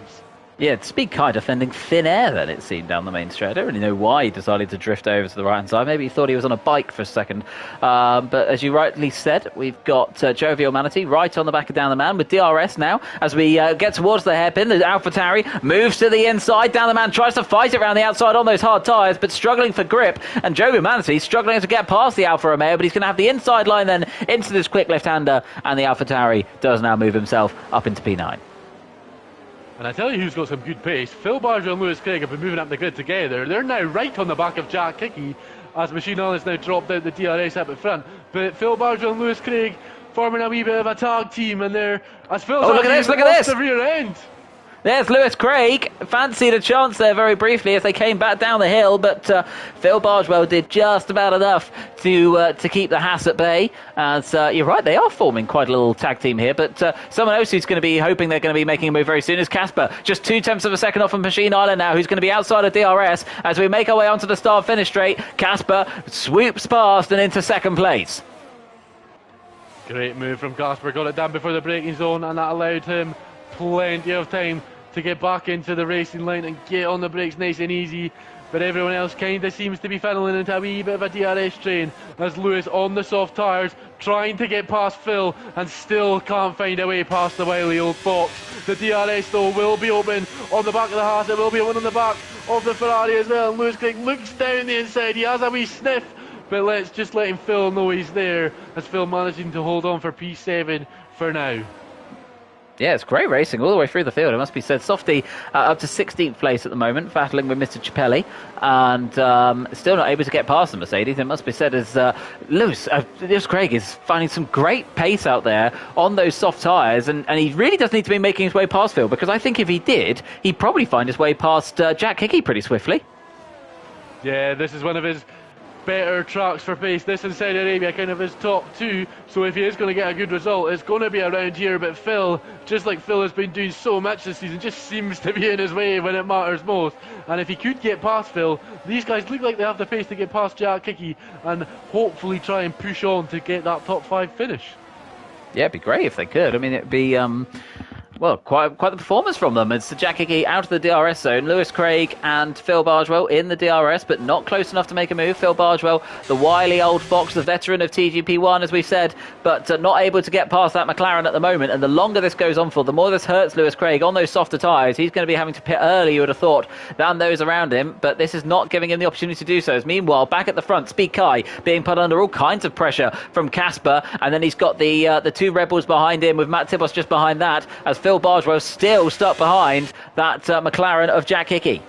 Yeah, Speed Kai defending thin air then, it seemed, down the main straight. I don't really know why he decided to drift over to the right-hand side. Maybe he thought he was on a bike for a second. But as you rightly said, we've got Jovial Manatee right on the back of Dan the Man with DRS now. As we get towards the hairpin, the AlphaTauri moves to the inside. Dan the Man tries to fight it around the outside on those hard tyres, but struggling for grip. And Jovial Manatee struggling to get past the Alfa Romeo, but he's going to have the inside line then into this quick left-hander, and the AlphaTauri does now move himself up into P9. And I tell you who's got some good pace. Phil Barger and Lewis Craig have been moving up the grid together. They're now right on the back of Jack Hickey as Machine Island's now dropped out the DRS up at front. But Phil Barger and Lewis Craig forming a wee bit of a tag team, and they're, as Phil's look at this! The rear end. There's Lewis Craig. Fancied a chance there very briefly as they came back down the hill, but Phil Bargewell did just about enough to keep the Haas at bay. As you're right, they are forming quite a little tag team here, but someone else who's going to be hoping they're going to be making a move very soon is Casper. Just 0.2 of a second off from Machine Island now, who's going to be outside of DRS. As we make our way onto the start-finish straight, Casper swoops past and into second place. Great move from Casper, got it down before the braking zone, and that allowed him plenty of time to get back into the racing line and get on the brakes nice and easy. But everyone else kind of seems to be funneling into a wee bit of a DRS train as Lewis on the soft tyres trying to get past Phil and still can't find a way past the wily old fox. The DRS though will be open on the back of the Haas, it will be open on the back of the Ferrari as well, and Lewis Craig looks down the inside, he has a wee sniff, but let's just let Phil know he's there, as Phil managing to hold on for P7 for now. Yeah, it's great racing all the way through the field, it must be said. Softy up to 16th place at the moment, battling with Mr. Chiapelli, and still not able to get past the Mercedes. It must be said as Lewis Craig is finding some great pace out there on those soft tyres, and he really does need to be making his way past Phil, because I think if he did, he'd probably find his way past Jack Hickey pretty swiftly. Yeah, this is one of his better tracks for pace. This in Saudi Arabia kind of his top two, so if he is going to get a good result, it's going to be around here. But Phil, just like Phil has been doing so much this season, just seems to be in his way when it matters most. And if he could get past Phil, these guys look like they have the pace to get past Jack Hickey and hopefully try and push on to get that top 5 finish. Yeah, it'd be great if they could. I mean, it'd be Well, quite the performance from them. It's Jack Hickey out of the DRS zone. Lewis Craig and Phil Bargewell in the DRS, but not close enough to make a move. Phil Bargewell, the wily old fox, the veteran of TGP1, as we said, but not able to get past that McLaren at the moment. And the longer this goes on for, the more this hurts Lewis Craig on those softer tyres. He's going to be having to pit early, you would have thought, than those around him. But this is not giving him the opportunity to do so. As meanwhile, back at the front, Speed Kai being put under all kinds of pressure from Casper. And then he's got the two Rebels behind him, with Matt Tibos just behind that, as Phil Bargewell still stuck behind that McLaren of Jack Hickey.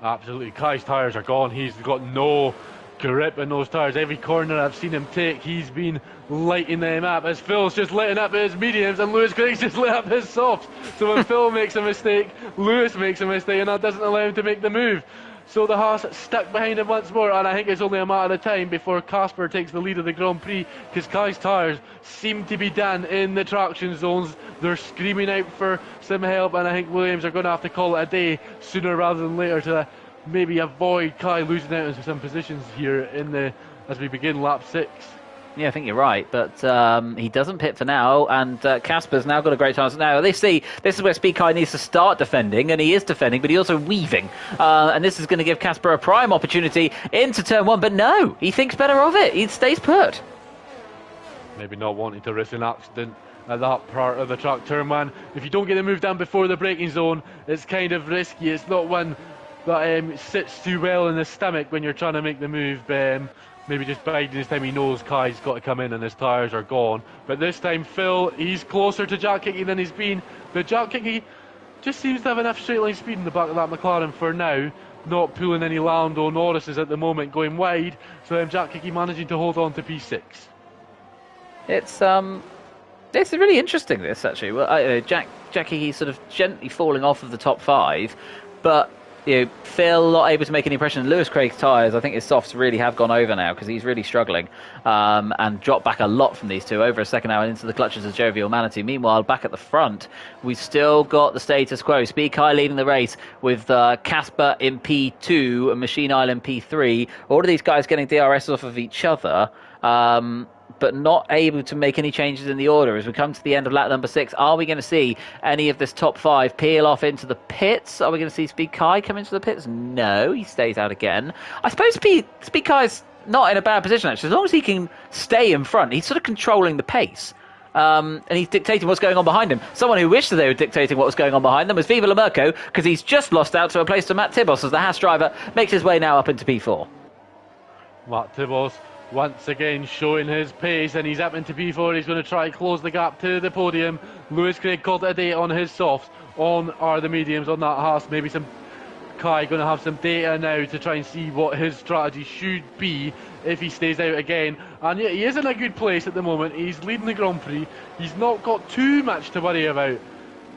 Absolutely, Kai's tyres are gone. He's got no grip in those tyres. Every corner I've seen him take, he's been lighting them up, as Phil's just lighting up his mediums and Lewis Craig's just lit up his softs. So when Phil makes a mistake, Lewis makes a mistake, and that doesn't allow him to make the move. So the Haas stuck behind him once more, and I think it's only a matter of time before Casper takes the lead of the Grand Prix, because Kai's tyres seem to be done in the traction zones. They're screaming out for some help, and I think Williams are going to have to call it a day sooner rather than later to maybe avoid Kai losing out into some positions here as we begin lap 6. Yeah, I think you're right, but he doesn't pit for now, and Casper's now got a great chance. Now, this is where Speed Kai needs to start defending, and he is defending, but he's also weaving. And this is going to give Casper a prime opportunity into turn 1, but no, he thinks better of it. He stays put. Maybe not wanting to risk an accident at that part of the track, turn 1. If you don't get the move down before the braking zone, it's kind of risky. It's not one that sits too well in the stomach when you're trying to make the move. Maybe just biding his time. He knows Kai's got to come in and his tyres are gone. But this time, Phil, he's closer to Jack Hickey than he's been. But Jack Hickey just seems to have enough straight line speed in the back of that McLaren for now. Not pulling any Lando Norrises at the moment, going wide. So Jack Hickey managing to hold on to P6. It's really interesting, this, actually. Well, Jack Hickey sort of gently falling off of the top 5, but Phil not able to make any impression. Lewis Craig's tyres, I think his softs really have gone over now, because he's really struggling and dropped back a lot from these two, over a second now into the clutches of Jovial Manatee. Meanwhile, back at the front, we've still got the status quo. Speed Kai leading the race with Casper in P2 and Machine Island P3. All of these guys getting DRS off of each other. But not able to make any changes in the order. As we come to the end of lap number 6, are we going to see any of this top 5 peel off into the pits? Are we going to see Speed Kai come into the pits? No, he stays out again. I suppose Speed Kai's not in a bad position, actually. As long as he can stay in front, he's sort of controlling the pace. And he's dictating what's going on behind him. Someone who wished that they were dictating what was going on behind them was Viva Lamerco, because he's just lost out to a place to Matt Tibos as the Haas driver makes his way now up into P4. Matt Tibos once again showing his pace, and he's up into P4. He's going to try and close the gap to the podium. Lewis Craig called it a day on his softs, on are the mediums on that Haas. Maybe some Kai going to have some data now to try and see what his strategy should be if he stays out again. And yeah, he is in a good place at the moment. He's leading the Grand Prix. He's not got too much to worry about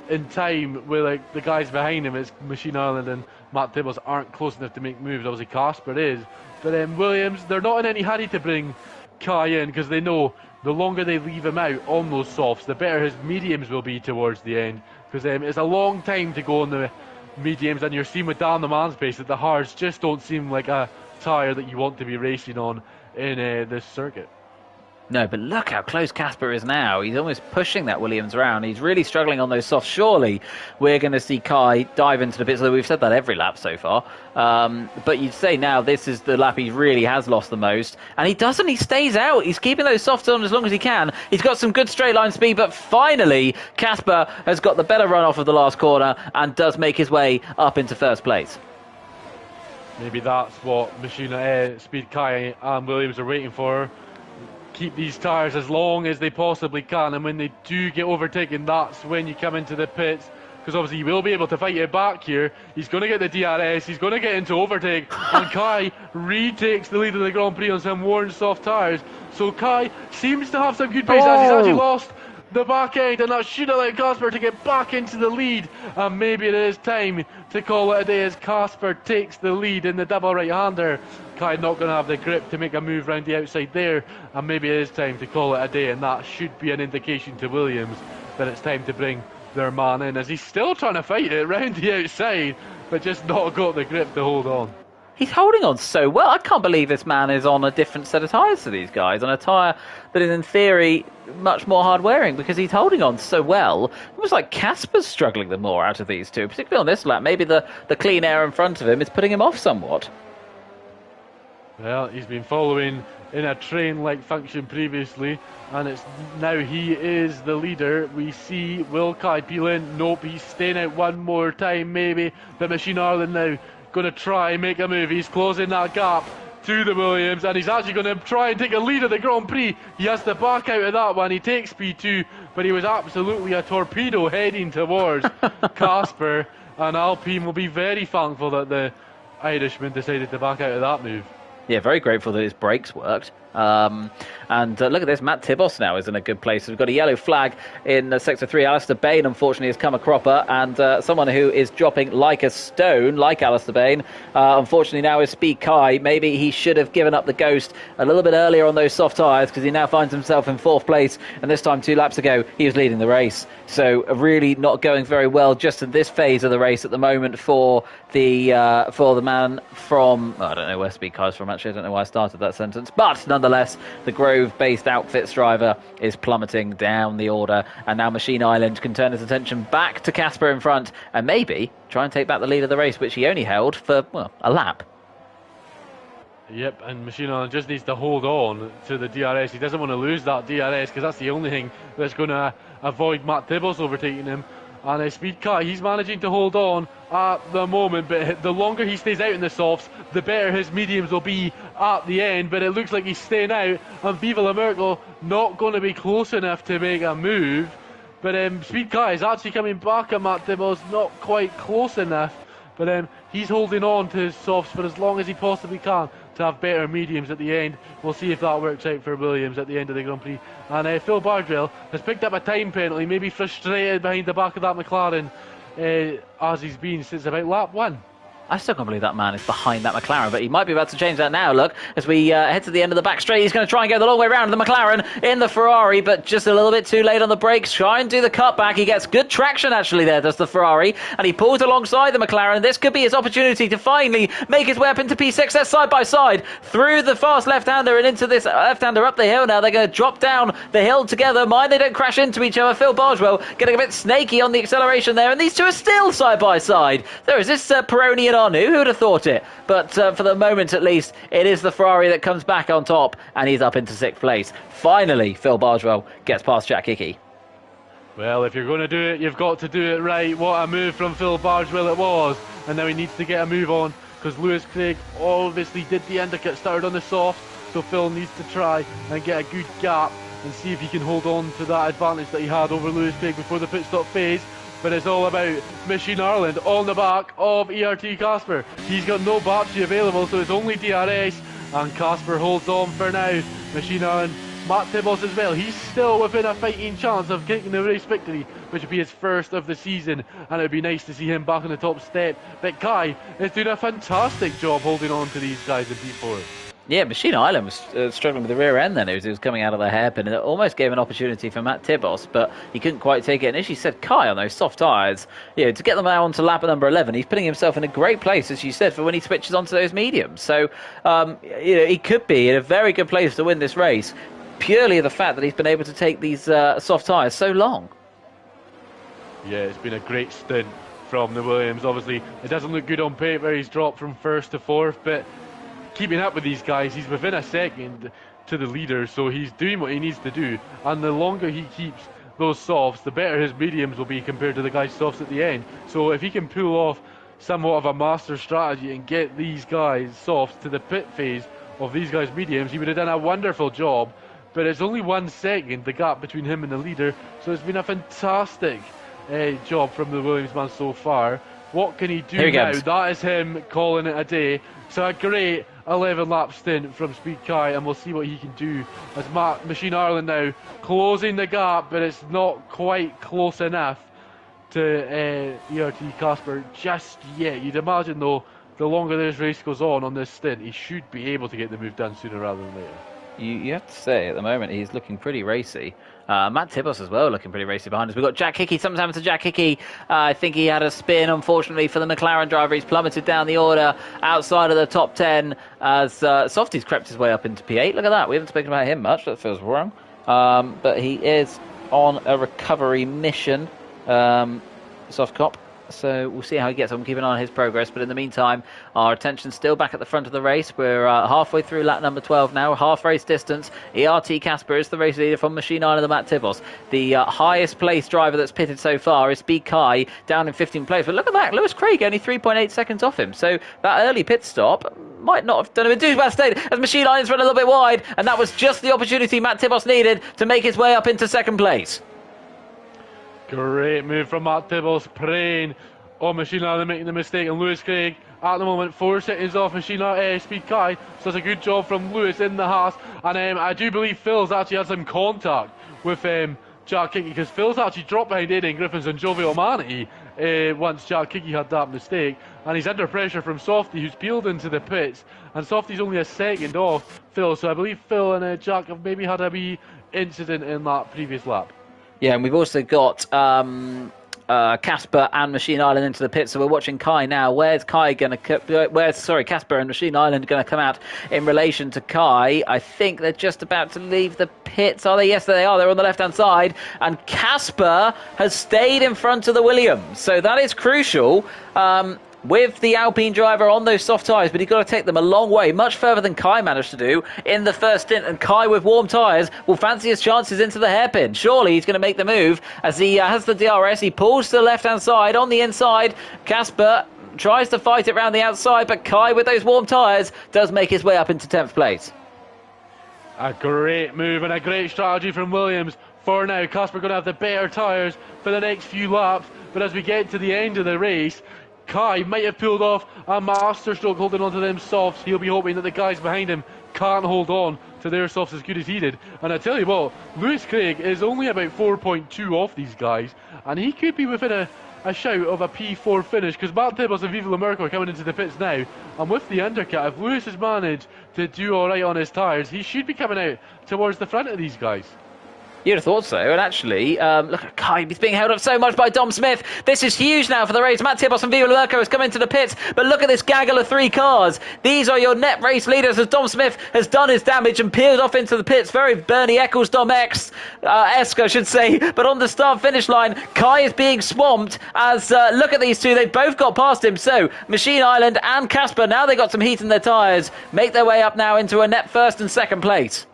in time with the guys behind him. It's Machine Island and Matt Tibos aren't close enough to make moves. Obviously Casper is, but Williams, they're not in any hurry to bring Kai in, because they know the longer they leave him out on those softs, the better his mediums will be towards the end, because it's a long time to go on the mediums, and you're seeing with Dan the man's pace that the hards just don't seem like a tyre that you want to be racing on in this circuit. No, but look how close Casper is now. He's almost pushing that Williams around. He's really struggling on those softs. Surely we're going to see Kai dive into the pits. We've said that every lap so far. But you'd say now this is the lap he really has lost the most. And he doesn't. He stays out. He's keeping those softs on as long as he can. He's got some good straight line speed. But finally, Casper has got the better run off of the last corner and does make his way up into first place. Maybe that's what Speed Kai and Williams are waiting for. Keep these tyres as long as they possibly can, and when they do get overtaken, that's when you come into the pits, because obviously he will be able to fight it back here. He's going to get the DRS, he's going to get into overtake, and Kai retakes the lead of the Grand Prix on some worn soft tyres. So Kai seems to have some good pace as he's actually lost the back end, and that should allow Casper to get back into the lead. And maybe it is time to call it a day as Casper takes the lead in the double right-hander. Kai not going to have the grip to make a move round the outside there, and maybe it is time to call it a day, and that should be an indication to Williams that it's time to bring their man in, as he's still trying to fight it round the outside, but just not got the grip to hold on. He's holding on so well. I can't believe this man is on a different set of tyres to these guys, on a tyre that is in theory much more hard wearing, because he's holding on so well. It was like Casper's struggling the more out of these two, particularly on this lap. Maybe the clean air in front of him is putting him off somewhat. Well, he's been following in a train-like function previously, and it's now he is the leader. We see Will Kai peel in. Nope, he's staying out one more time maybe. The Machine Ireland now going to try and make a move. He's closing that gap to the Williams, and he's actually going to try and take a lead of the Grand Prix. He has to back out of that one. He takes P2, but he was absolutely a torpedo heading towards Casper, and Alpine will be very thankful that the Irishman decided to back out of that move. Yeah, very grateful that his brakes worked. And look at this, Matt Tibos now is in a good place. We've got a yellow flag in Sector 3. Alistair Bain, unfortunately, has come a cropper, and someone who is dropping like a stone, like Alistair Bain, unfortunately now is Speed Kai. Maybe he should have given up the ghost a little bit earlier on those soft tyres, because he now finds himself in 4th place, and this time 2 laps ago he was leading the race. So really not going very well just in this phase of the race at the moment for the man from, I don't know where Speed Kai's from actually, I don't know why I started that sentence, but nonetheless, the Grove-based Outfits driver is plummeting down the order, and now Machine Island can turn his attention back to Casper in front and maybe try and take back the lead of the race, which he only held for, well, a lap. Yep, and Machine Island just needs to hold on to the DRS. He doesn't want to lose that DRS, because that's the only thing that's going to avoid Matt Tibbles overtaking him. And Speed Kai, he's managing to hold on at the moment, but the longer he stays out in the softs, the better his mediums will be at the end. But it looks like he's staying out, and Viva La Merkel not going to be close enough to make a move. But Speed Kai is actually coming back at Matt Tibbles, not quite close enough. But he's holding on to his softs for as long as he possibly can to have better mediums at the end. We'll see if that works out for Williams at the end of the Grand Prix. And Phil Bardwell has picked up a time penalty, maybe frustrated behind the back of that McLaren as he's been since about lap 1. I still can't believe that man is behind that McLaren, but he might be about to change that now. Look, as we head to the end of the back straight, he's going to try and go the long way around the McLaren in the Ferrari, but just a little bit too late on the brakes. Try and do the cutback. He gets good traction, actually, there, does the Ferrari, and he pulls alongside the McLaren. This could be his opportunity to finally make his way up into P6. They're side by side through the fast left-hander and into this left-hander up the hill now. They're going to drop down the hill together. Mind they don't crash into each other. Phil Bargewell getting a bit snaky on the acceleration there, and these two are still side by side. There is this Peroni and Arnoux. Who would have thought it? But for the moment, at least, it is the Ferrari that comes back on top, and he's up into 6th place. Finally, Phil Bargewell gets past Jack Hickey. Well, if you're going to do it, you've got to do it right. What a move from Phil Bargewell it was. And now he needs to get a move on, because Lewis Craig obviously did the undercut, started on the soft, so Phil needs to try and get a good gap and see if he can hold on to that advantage that he had over Lewis Craig before the pit stop phase. But it's all about Machine Ireland on the back of ERT Casper. He's got no battery available, so it's only DRS, and Casper holds on for now. Machine Ireland, Matt Tibbles as well. He's still within a fighting chance of getting the race victory, which would be his first of the season, and it would be nice to see him back on the top step. But Kai is doing a fantastic job holding on to these guys in P4. Yeah, Machine Island was struggling with the rear end then. It was coming out of the hairpin, and it almost gave an opportunity for Matt Tibos, but he couldn't quite take it. And as you said, Kai on those soft tyres, to get them out onto lap number 11, he's putting himself in a great place, as you said, for when he switches onto those mediums. So, he could be in a very good place to win this race, purely the fact that he's been able to take these soft tyres so long. Yeah, it's been a great stint from the Williams. Obviously, it doesn't look good on paper. He's dropped from 1st to 4th, but keeping up with these guys, he's within a second to the leader, so he's doing what he needs to do. And the longer he keeps those softs, the better his mediums will be compared to the guys' softs at the end. So if he can pull off somewhat of a master strategy and get these guys' softs to the pit phase of these guys' mediums, he would have done a wonderful job. But it's only 1 second, the gap between him and the leader, so it's been a fantastic job from the Williams man so far. What can he do now? That is him calling it a day. So a great 11-lap stint from Speed Kai, and we'll see what he can do as Machine Ireland now closing the gap, but it's not quite close enough to ERT Casper just yet. You'd imagine, though, the longer this race goes on this stint, he should be able to get the move done sooner rather than later. You have to say, at the moment, he's looking pretty racy. Matt Tibos as well, looking pretty racy behind us. We've got Jack Hickey. Something's happened to Jack Hickey. I think he had a spin, unfortunately, for the McLaren driver. He's plummeted down the order outside of the top 10 as Softy's crept his way up into P8. Look at that. We haven't spoken about him much. That feels wrong. But he is on a recovery mission, Soft Cop. So we'll see how he gets on. Keep an eye on his progress. But in the meantime, our attention's still back at the front of the race. We're halfway through lap number 12 now, half race distance. ERT Casper is the race leader from Machine Island, the Matt Tibos. The highest placed driver that's pitted so far is Speed Kai, down in 15th place. But look at that, Lewis Craig only 3.8 seconds off him. So that early pit stop might not have done him a too bad state as Machine Island's run a little bit wide. And that was just the opportunity Matt Tibos needed to make his way up into second place. Great move from Matt Tibos, praying on Machine Island making the mistake, and Lewis Craig at the moment 4 seconds off Machine Island, Speed Kai. So it's a good job from Lewis in the Haas. And I do believe Phil's actually had some contact with Jack Hickey, because Phil's actually dropped behind Aidan Griffins and Jovial Manatee once Jack Hickey had that mistake, and he's under pressure from Softy, who's peeled into the pits, and Softy's only a second off Phil. So I believe Phil and Jack have maybe had a wee incident in that previous lap. Yeah, and we've also got Casper and Machine Island into the pit, so we're watching Kai now. Where's Casper and Machine Island going to come out in relation to Kai? I think they're just about to leave the pits, are they? Yes, they are. They're on the left-hand side, and Casper has stayed in front of the Williams, so that is crucial. With the Alpine driver on those soft tyres, but he's got to take them a long way, much further than Kai managed to do in the first stint. And Kai, with warm tyres, will fancy his chances into the hairpin. Surely he's going to make the move as he has the DRS. He pulls to the left-hand side. On the inside, Casper tries to fight it around the outside, but Kai, with those warm tyres, does make his way up into 10th place. A great move and a great strategy from Williams. For now, Casper going to have the better tyres for the next few laps, but as we get to the end of the race, Kai might have pulled off a masterstroke holding onto them softs. He'll be hoping that the guys behind him can't hold on to their softs as good as he did. And I tell you what, Lewis Craig is only about 4.2 off these guys, and he could be within a shout of a P4 finish, because Matt Tibos and Viva La Merco are coming into the pits now. And with the undercut, if Lewis has managed to do alright on his tyres, he should be coming out towards the front of these guys. You'd have thought so, and actually, look at Kai, he's being held up so much by Dom Smith. This is huge now for the race. Matt Tibos and Viva La Merco has come into the pits, but look at this gaggle of 3 cars. These are your net race leaders as Dom Smith has done his damage and peeled off into the pits. Very Bernie Eccles Dom-esque, I should say, but on the start-finish line, Kai is being swamped as, look at these two, they've both got past him. So, Machine Island and Casper, now they've got some heat in their tyres, make their way up now into a net first and second place.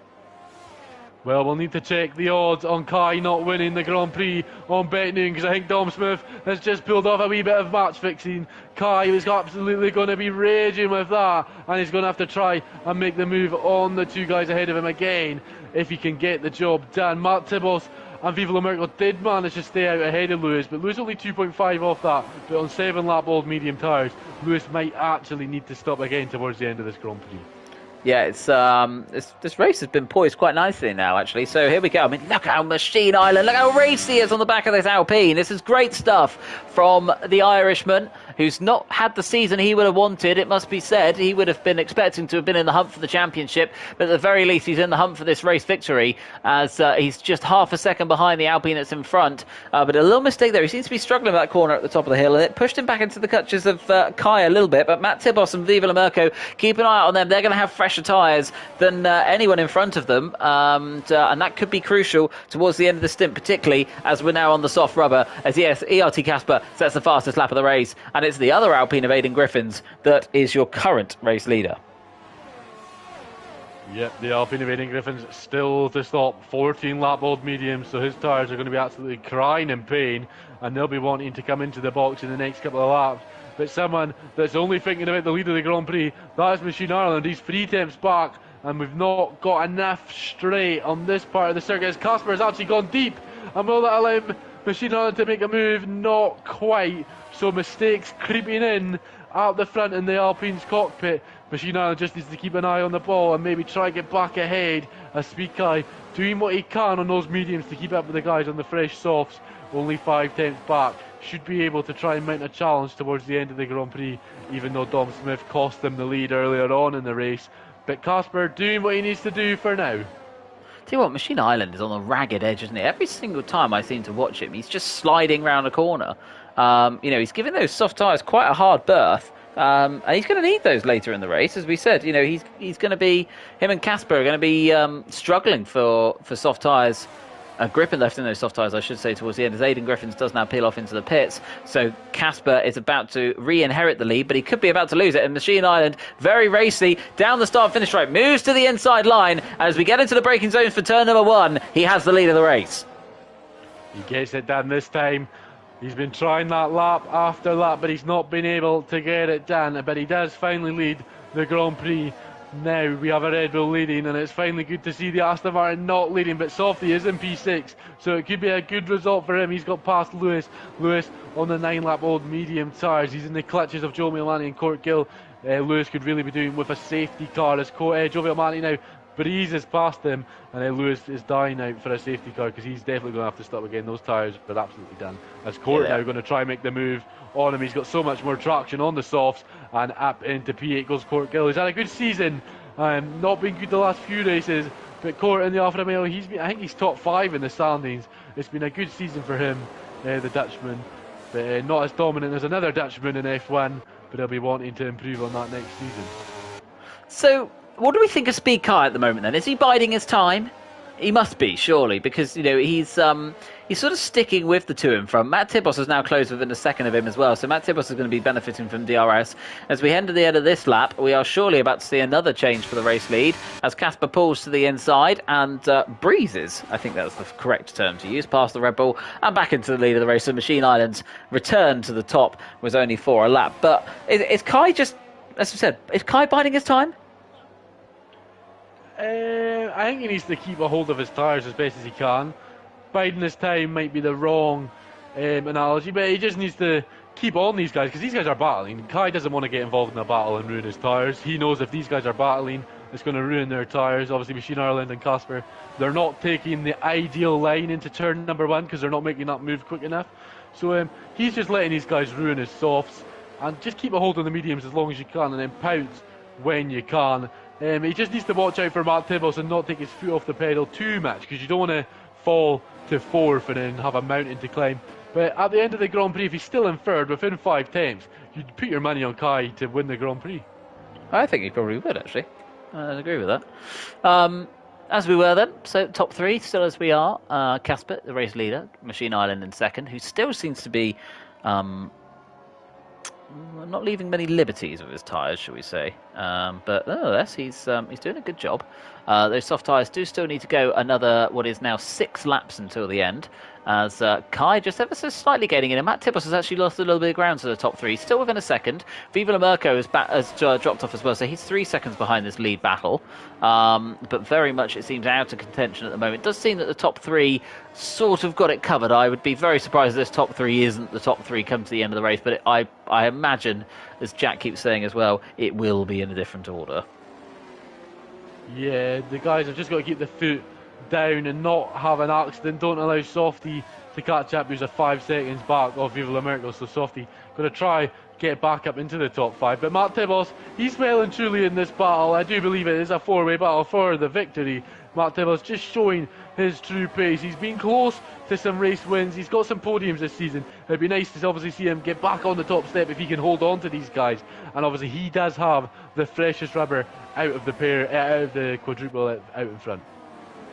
Well, we'll need to check the odds on Kai not winning the Grand Prix on betting, because I think Dom Smith has just pulled off a wee bit of match fixing. Kai is absolutely going to be raging with that, and he's going to have to try and make the move on the 2 guys ahead of him again if he can get the job done. Matt Tibos and Viva La Merco did manage to stay out ahead of Lewis, but Lewis only 2.5 off that. But on 7-lap old medium tyres, Lewis might actually need to stop again towards the end of this Grand Prix. Yeah, it's this race has been poised quite nicely now, actually. So here we go. I mean, look how Machine Island, look how racy he is on the back of this Alpine. This is great stuff from the Irishman, who's not had the season he would have wanted. It must be said, he would have been expecting to have been in the hunt for the championship, but at the very least he's in the hunt for this race victory, as he's just half a second behind the Alpine that's in front. But a little mistake there. He seems to be struggling with that corner at the top of the hill, and it pushed him back into the clutches of Kai a little bit. But Matt Tibos and Viva La Merco, keep an eye out on them. They're going to have fresher tyres than anyone in front of them, and that could be crucial towards the end of the stint, particularly as we're now on the soft rubber, as yes, ERT Casper sets the fastest lap of the race, and it's the other Alpine of Aidan Griffins that is your current race leader. Yep, the Alpine of Aidan Griffins still to stop, 14-lap old medium, so his tyres are going to be absolutely crying in pain, and they'll be wanting to come into the box in the next couple of laps. But someone that's only thinking about the lead of the Grand Prix, that is Machine Island. He's 3 tenths back, and we've not got enough straight on this part of the circuit, as Casper has actually gone deep, and will that allow Machine Island to make a move? Not quite. So mistakes creeping in out the front in the Alpine's cockpit. Machine Island just needs to keep an eye on the ball and maybe try to get back ahead, as Speed Kai doing what he can on those mediums to keep up with the guys on the fresh softs. Only 5 tenths back. Should be able to try and mount a challenge towards the end of the Grand Prix, even though Dom Smith cost them the lead earlier on in the race. But Casper doing what he needs to do for now. Tell you what, Machine Island is on the ragged edge, isn't he? Every single time I seem to watch him, he's just sliding round a corner. He's giving those soft tyres quite a hard berth. And he's going to need those later in the race, as we said. He's going to be, him and Casper are going to be struggling for soft tyres. Griffin left in those soft tyres, I should say, towards the end, as Aidan Griffins does now peel off into the pits. So Casper is about to re-inherit the lead, but he could be about to lose it. And Machine Island, very racy, down the start-finish straight, moves to the inside line. As we get into the braking zones for turn number 1, he has the lead of the race. He gets it done this time. He's been trying that lap after lap, but he's not been able to get it done. But he does finally lead the Grand Prix. Now we have a Red Bull leading, and it's finally good to see the Aston Martin not leading, but Softy is in P6, so it could be a good result for him. He's got past Lewis on the 9-lap-old medium tyres. He's in the clutches of Joe Milani and Court Gill. Lewis could really be doing with a safety car as Joe Milani now breezes past him, and Lewis is dying out for a safety car because he's definitely going to have to stop again. Those tyres are absolutely done. As Court now going to try and make the move on him. He's got so much more traction on the softs, and up into P8 goes Court Gill. He's had a good season, not been good the last few races, but Court in the Alfa Romeo, I think he's top 5 in the standings. It's been a good season for him, the Dutchman, but not as dominant as another Dutchman in F1, but he'll be wanting to improve on that next season. So, what do we think of Speed Kai at the moment then? Is he biding his time? He must be, surely, because he's sort of sticking with the two in front. Matt Tibos is now close within a second of him as well, so Matt Tibos is going to be benefiting from DRS. As we head to the end of this lap, we are surely about to see another change for the race lead as Casper pulls to the inside and breezes, I think that's the correct term to use, past the Red Bull and back into the lead of the race. So Machine Island's return to the top was only for a lap. But is Kai just, as we said, is Kai biding his time? I think he needs to keep a hold of his tyres as best as he can. Biding his time might be the wrong analogy, but he just needs to keep on these guys, because these guys are battling. Kai doesn't want to get involved in a battle and ruin his tyres. He knows if these guys are battling, it's going to ruin their tyres. Obviously, Machine Ireland and Casper, they're not taking the ideal line into turn number 1 because they're not making that move quick enough. So he's just letting these guys ruin his softs, and just keep a hold on the mediums as long as you can, and then pounce when you can. He just needs to watch out for Matt Tibos and not take his foot off the pedal too much, because you don't want to fall to 4th and then have a mountain to climb. But at the end of the Grand Prix, if he's still in 3rd within 5 attempts, you'd put your money on Kai to win the Grand Prix. I think he probably would, actually. I'd agree with that. As we were then, so top 3 still as we are. Casper, the race leader, Machine Island in 2nd, who still seems to be not leaving many liberties with his tyres, shall we say. But nonetheless, he's doing a good job. Those soft tyres do still need to go another, what is now 6 laps until the end, as Kai just ever so slightly gaining in. And Matt Tibos has actually lost a little bit of ground to the top 3, still within a second. Viva La Merco has dropped off as well, so he's 3 seconds behind this lead battle. But very much, it seems, out of contention at the moment. It does seem that the top 3 sort of got it covered. I would be very surprised if this top 3 isn't the top 3 come to the end of the race, but I imagine, as Jack keeps saying as well, it will be in a different order. Yeah, the guys have just got to keep the foot down and not have an accident. Don't allow Softy to catch up, who's a 5 seconds back off Viva La Merco. So Softy going to try get back up into the top 5. But Matt Tibos, he's well and truly in this battle. I do believe it is a 4-way battle for the victory. Matt Tibos just showing his true pace. He's been close to some race wins. He's got some podiums this season. It'd be nice to obviously see him get back on the top step if he can hold on to these guys. And obviously he does have the freshest rubber out of the pair, out of the quadruple out in front.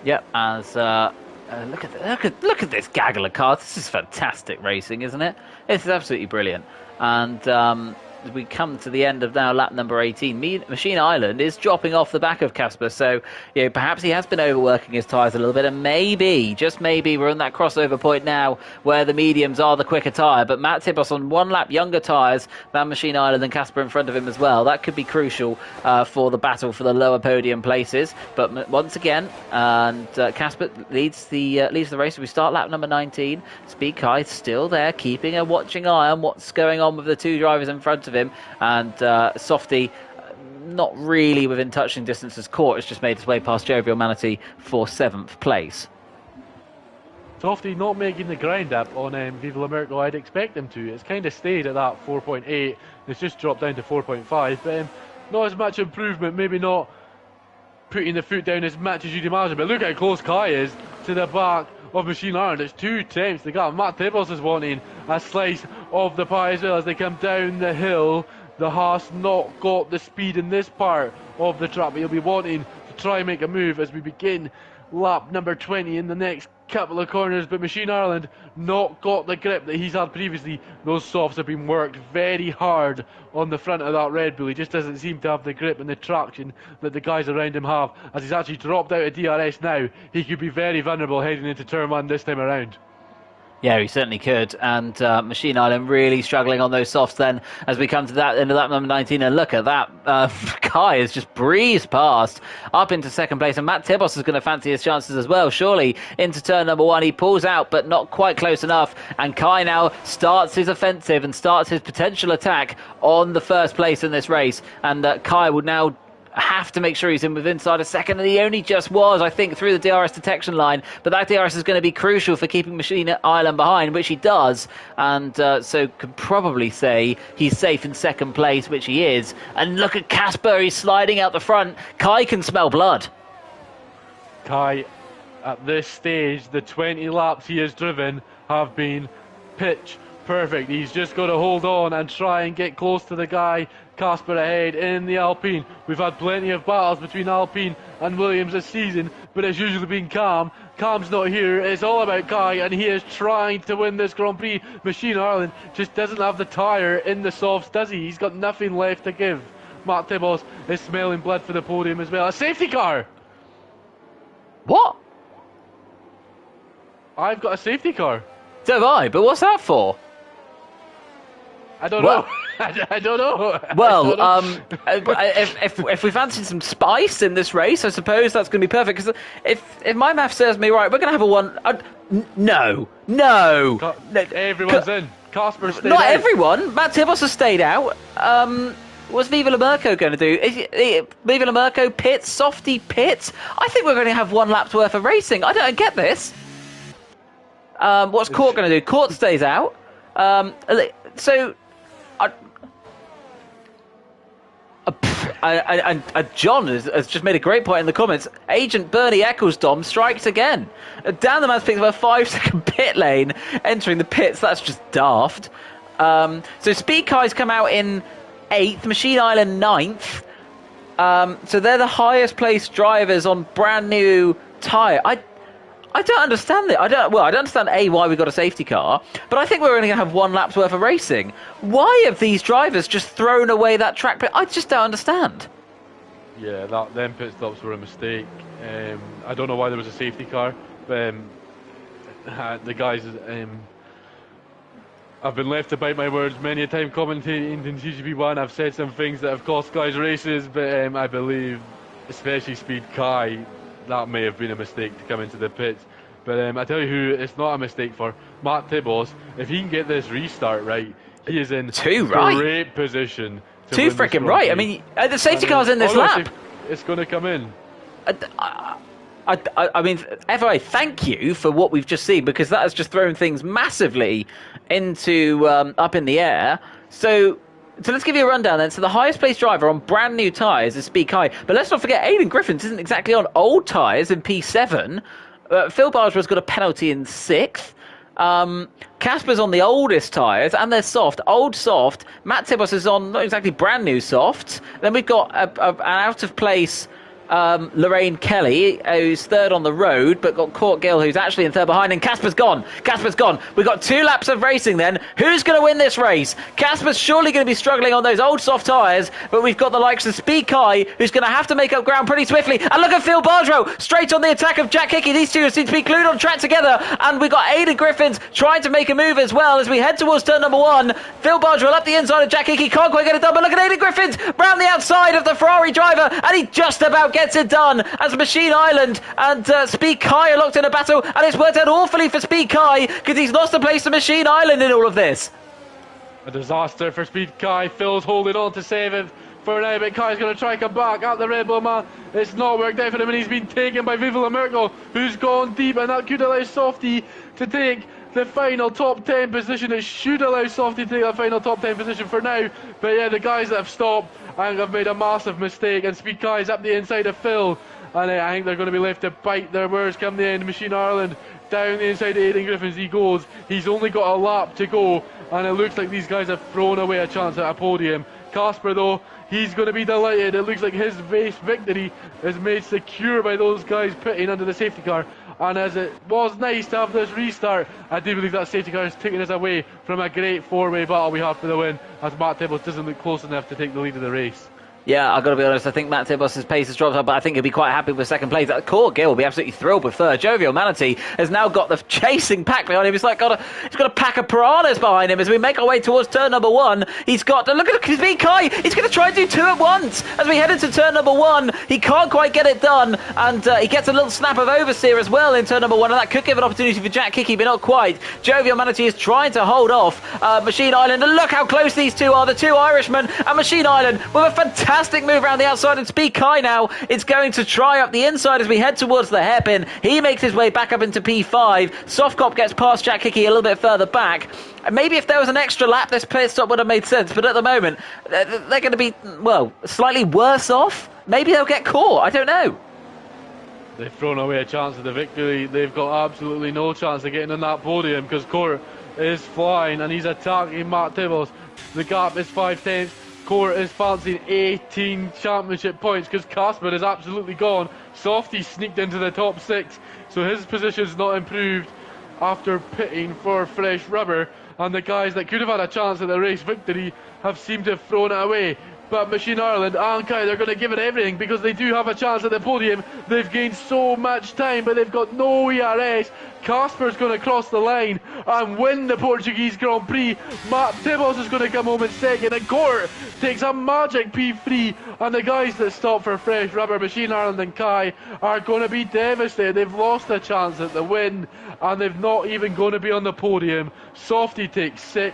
Yep, as look at this gaggle of cars. This is fantastic racing, isn't it? This is absolutely brilliant. And as we come to the end of now lap number 18, Machine Island is dropping off the back of Casper, so perhaps he has been overworking his tyres a little bit, and maybe, just maybe, we're on that crossover point now where the mediums are the quicker tyre. But Matt Tibos on 1 lap younger tyres than Machine Island and Casper in front of him as well. That could be crucial for the battle for the lower podium places. But once again, and Casper leads the race. We start lap number 19. Speed Kai still there, keeping a watching eye on what's going on with the 2 drivers in front of him, and Softy not really within touching distance as Court has just made his way past Jovial Manatee for 7th place. Softy not making the grind up on Viva La Merco. I'd expect him to. It's kind of stayed at that 4.8. It's just dropped down to 4.5, but not as much improvement, maybe not putting the foot down as much as you'd imagine. But look how close Kai is to the back of Machine Ireland. It's 2 tenths. They got Matt Tibbles is wanting a slice of the pie as well as they come down the hill. The Haas not got the speed in this part of the track, but he'll be wanting to try and make a move as we begin lap number 20 in the next couple of corners. But Machine Ireland not got the grip that he's had previously. Those softs have been worked very hard on the front of that Red Bull. He just doesn't seem to have the grip and the traction that the guys around him have. As he's actually dropped out of DRS now, he could be very vulnerable heading into turn 1 this time around. Yeah, he certainly could. And Machine Island really struggling on those softs then as we come to that into lap number 19. And look at that. Kai has just breezed past up into second place. And Matt Tibos is going to fancy his chances as well. Surely into turn number 1. He pulls out, but not quite close enough. And Kai now starts his offensive and starts his potential attack on the first place in this race. And Kai would now have to make sure he's in with inside a second, and he only just was, I think, through the DRS detection line. But that DRS is going to be crucial for keeping Machine Island behind, which he does, and so could probably say he's safe in second place, which he is. And look at Casper, he's sliding out the front. Kai can smell blood. Kai, at this stage, the 20 laps he has driven have been pitch perfect. He's just got to hold on and try and get close to the guy Casper ahead in the Alpine. We've had plenty of battles between Alpine and Williams this season, but it's usually been calm. Calm's not here. It's all about Kai, and he is trying to win this Grand Prix. Machine Ireland just doesn't have the tyre in the softs, does he? He's got nothing left to give. Matt Tibos is smelling blood for the podium as well. A safety car! What? I've got a safety car. So have I, but what's that for? I don't know. I don't know. Well, if we fancy some spice in this race, I suppose that's going to be perfect. Because if my math serves me right, we're going to have a one. No. Everyone's in. Casper stayed Not out. Everyone. Matt Tibos has stayed out. What's Viva La Merco going to do? Viva La Merco pits, softy pits? I think we're going to have 1 lap's worth of racing. I don't get this. What's Court going to do? Court stays out. John has just made a great point in the comments. Agent Bernie Ecclesdom strikes again. Dan the man's picked up a 5-second pit lane entering the pits. That's just daft. So Speed Kai's come out in 8th, Machine Island 9th. So they're the highest placed drivers on brand new tyre. I don't understand it. I don't understand why we got a safety car, but I think we're only going to have 1 lap's worth of racing. Why have these drivers just thrown away that track pit? I just don't understand. Yeah, them pit stops were a mistake. I don't know why there was a safety car, but the guys. I've been left about my words many a time commentating in GP1. I've said some things that have cost guys races, but I believe, especially Speed Kai, that may have been a mistake to come into the pits. But I tell you who it's not a mistake for, Matt Tibos. If he can get this restart right, he is in great position. Too freaking right. I mean, the safety car's in this lap. It's going to come in. I mean, FOA, thank you for what we've just seen, because that has just thrown things massively into up in the air. So let's give you a rundown then. So the highest placed driver on brand new tyres is Speed Kai. But let's not forget, Aidan Griffiths isn't exactly on old tyres in P7. Phil Bargerou's got a penalty in 6th. Casper's on the oldest tyres, and they're soft. Old soft. Matt Tibos is on not exactly brand new softs. Then we've got an out of place Lorraine Kelly, who's 3rd on the road, but got Court Gill, who's actually in 3rd behind, and Casper's gone. We've got 2 laps of racing then. Who's going to win this race? Casper's surely going to be struggling on those old soft tyres, but we've got the likes of Speed Kai, who's going to have to make up ground pretty swiftly. And look at Phil Bargerow, straight on the attack of Jack Hickey. These two seem to be glued on track together, and we've got Aidan Griffiths trying to make a move as well as we head towards turn number 1. Phil Bargerow up the inside of Jack Hickey, can't quite get it done, but look at Aidan Griffiths round the outside of the Ferrari driver, and he just about gets it done as Machine Island and Speed Kai are locked in a battle, and it's worked out awfully for Speed Kai because he's lost a place to Machine Island in all of this. A disaster for Speed Kai. Phil's holding on to 7th for now, but Kai's going to try and come back at the Red Bull man. It's not worked out for him, and he's been taken by Viva La Merkel, who's gone deep, and that could allow Softy to take the final top 10 position. It should allow Softy to take the final top 10 position for now, but yeah, the guys that have stopped and have made a massive mistake, and Speed Kai is up the inside of Phil and I think they're going to be left to bite their words come the end. Machine Ireland down the inside of Aidan Griffins he goes. He's only got a lap to go, and it looks like these guys have thrown away a chance at a podium. Casper, though, he's going to be delighted. It looks like his race victory is made secure by those guys pitting under the safety car. And as it was nice to have this restart, I do believe that safety car is taking us away from a great four-way battle we have for the win, as Matt Tibbles doesn't look close enough to take the lead of the race. Yeah, I've got to be honest, I think Matt Tibos' pace has dropped up, but I think he'll be quite happy with second place. Court Gill will be absolutely thrilled with third. Jovial Manatee has now got the chasing pack behind him. He's got a pack of piranhas behind him as we make our way towards turn number one. He's got, look at his big Kai, he's going to try and do two at once as we head into turn number one. He can't quite get it done, and he gets a little snap of oversteer as well in turn number one, and that could give an opportunity for Jack Hickey, but not quite. Jovial Manatee is trying to hold off Machine Island, and look how close these two are, the two Irishmen, and Machine Island with a fantastic move around the outside, and Speed Kai now it's going to try up the inside as we head towards the hairpin. He makes his way back up into P5. Softcop gets past Jack Hickey a little bit further back. Maybe if there was an extra lap, this pit stop would have made sense, but at the moment they're going to be, well, slightly worse off. Maybe they'll get caught, I don't know. They've thrown away a chance of the victory. They've got absolutely no chance of getting on that podium because Court is flying and he's attacking Matt Tibbles. The gap is 5/10. Court is fancying 18 championship points because Casper is absolutely gone. Softy sneaked into the top 6, so his position's not improved after pitting for fresh rubber, and the guys that could have had a chance at the race victory have seemed to have thrown it away. But Machine Ireland and Kai, they're going to give it everything because they do have a chance at the podium. They've gained so much time, but they've got no ERS. Casper's going to cross the line and win the Portuguese Grand Prix. Matt Tibbles is going to come home in second, and Court takes a magic P3. And the guys that stop for fresh rubber, Machine Ireland and Kai, are going to be devastated. They've lost a chance at the win, and they've not even going to be on the podium. Softy takes 6th.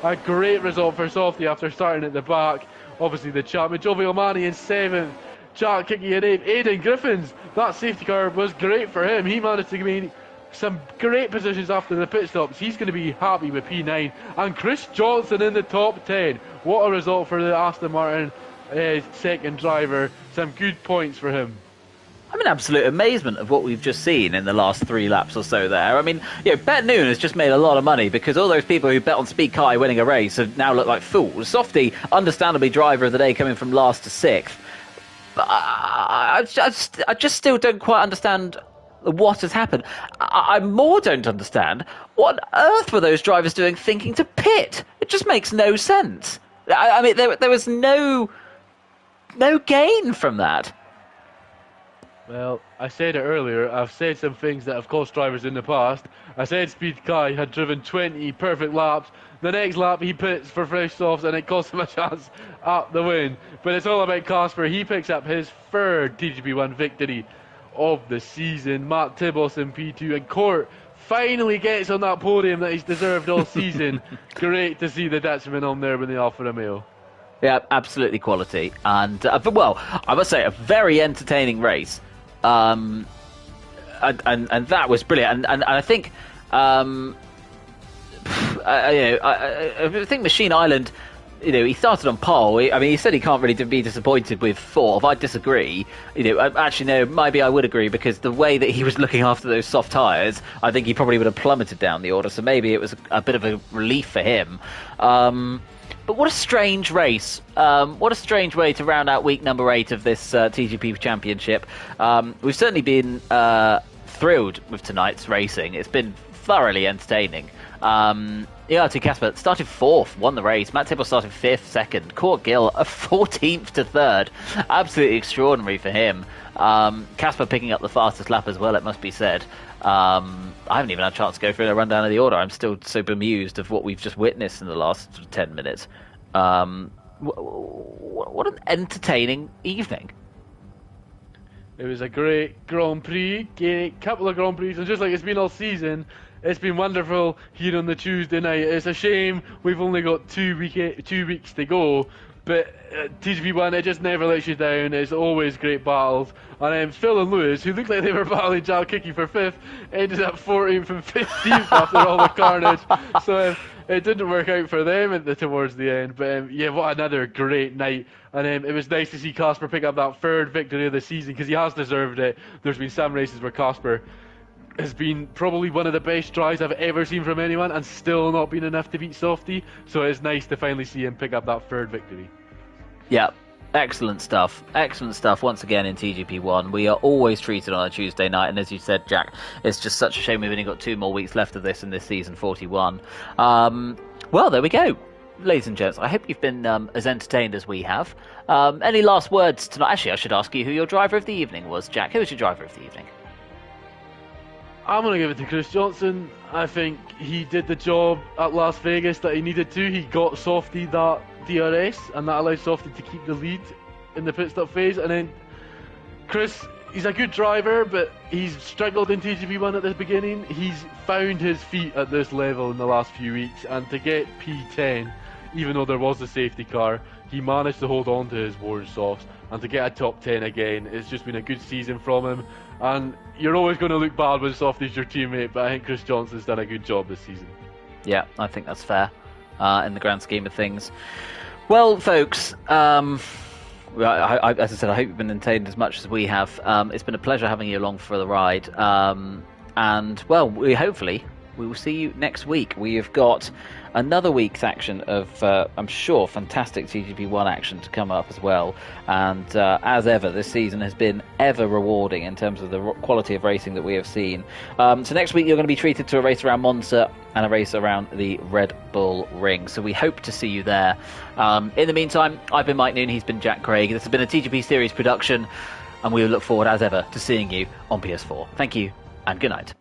A great result for Softy after starting at the back. Obviously the champion, Jovial Manny in 7th, Jack Hickey in 8th, Aidan Griffins, that safety car was great for him. He managed to gain some great positions after the pit stops. He's going to be happy with P9. And Chris Johnson in the top 10. What a result for the Aston Martin second driver. Some good points for him. I'm in absolute amazement of what we've just seen in the last 3 laps or so there. I mean, Bet Noon has just made a lot of money because all those people who bet on Speed Kai winning a race have now looked like fools. Softy, understandably driver of the day, coming from last to 6th. But I just still don't quite understand what has happened. I more don't understand what on earth were those drivers doing thinking to pit. It just makes no sense. I mean, there was no gain from that. Well, I said it earlier, I've said some things that have cost drivers in the past. I said Speed Kai had driven 20 perfect laps. The next lap he pits for fresh softs and it cost him a chance at the win. But it's all about Casper. He picks up his 3rd TGP1 victory of the season. Matt Tibbles in P2, and Court finally gets on that podium that he's deserved all season. Great to see the Dutchman on there with the Alfa Romeo. Yeah, absolutely quality. And, well, I must say, a very entertaining race. And that was brilliant. And I think, I think Machine Island, he started on pole. He said he can't really be disappointed with 4th. I disagree. Actually, no, maybe I would agree because the way that he was looking after those soft tyres, I think he probably would have plummeted down the order. So maybe it was a bit of a relief for him. But what a strange race. What a strange way to round out week number 8 of this TGP Championship. We've certainly been thrilled with tonight's racing. It's been thoroughly entertaining. ERT Casper started 4th, won the race. Matt Tibble started 5th, 2nd. Court Gill, a 14th to 3rd. Absolutely extraordinary for him. Casper picking up the fastest lap as well, it must be said. I haven't even had a chance to go through the rundown of the order. I'm still so bemused of what we've just witnessed in the last 10 minutes. What an entertaining evening. It was a great Grand Prix, a couple of Grand Prix, and just like it's been all season, it's been wonderful here on the Tuesday night. It's a shame we've only got 2 weeks to go, but TGP1, it just never lets you down. It's always great battles. And Phil and Lewis, who looked like they were battling Jack Hickey for 5th, ended up 14th and 15th after all the carnage. So it didn't work out for them towards the end. But yeah, what another great night. And it was nice to see Casper pick up that third victory of the season, because he has deserved it. There's been some races where Casper has been probably one of the best drives I've ever seen from anyone, and still not been enough to beat Softy. So it's nice to finally see him pick up that third victory. Yeah. Excellent stuff. Excellent stuff once again in TGP1. We are always treated on a Tuesday night, and as you said, Jack, it's just such a shame we've only got 2 more weeks left of this in this season 41. Well, there we go. Ladies and gents, I hope you've been as entertained as we have. Any last words tonight? Actually, I should ask you who your driver of the evening was, Jack. Who was your driver of the evening? I'm going to give it to Chris Johnson. I think he did the job at Las Vegas that he needed to. He got Softy that DRS, and that allowed Softy to keep the lead in the pit stop phase. And then Chris, he's a good driver, but he's struggled in TGP1 at the beginning. He's found his feet at this level in the last few weeks, and to get P10, even though there was a safety car, he managed to hold on to his Warren softs, and to get a top 10 again, it's just been a good season from him. And you're always going to look bad when Softy's your teammate, but I think Chris Johnson's done a good job this season. Yeah, I think that's fair in the grand scheme of things. Well, folks, as I said, I hope you've been entertained as much as we have. It's been a pleasure having you along for the ride. And, well, we will see you next week. We have got another week's action of, I'm sure, fantastic TGP1 action to come up as well. And as ever, this season has been ever rewarding in terms of the quality of racing that we have seen. So next week you're going to be treated to a race around Monza and a race around the Red Bull Ring. So we hope to see you there. In the meantime, I've been Mike Noon, he's been Jack Craig. This has been a TGP Series production, and we look forward, as ever, to seeing you on PS4. Thank you, and good night.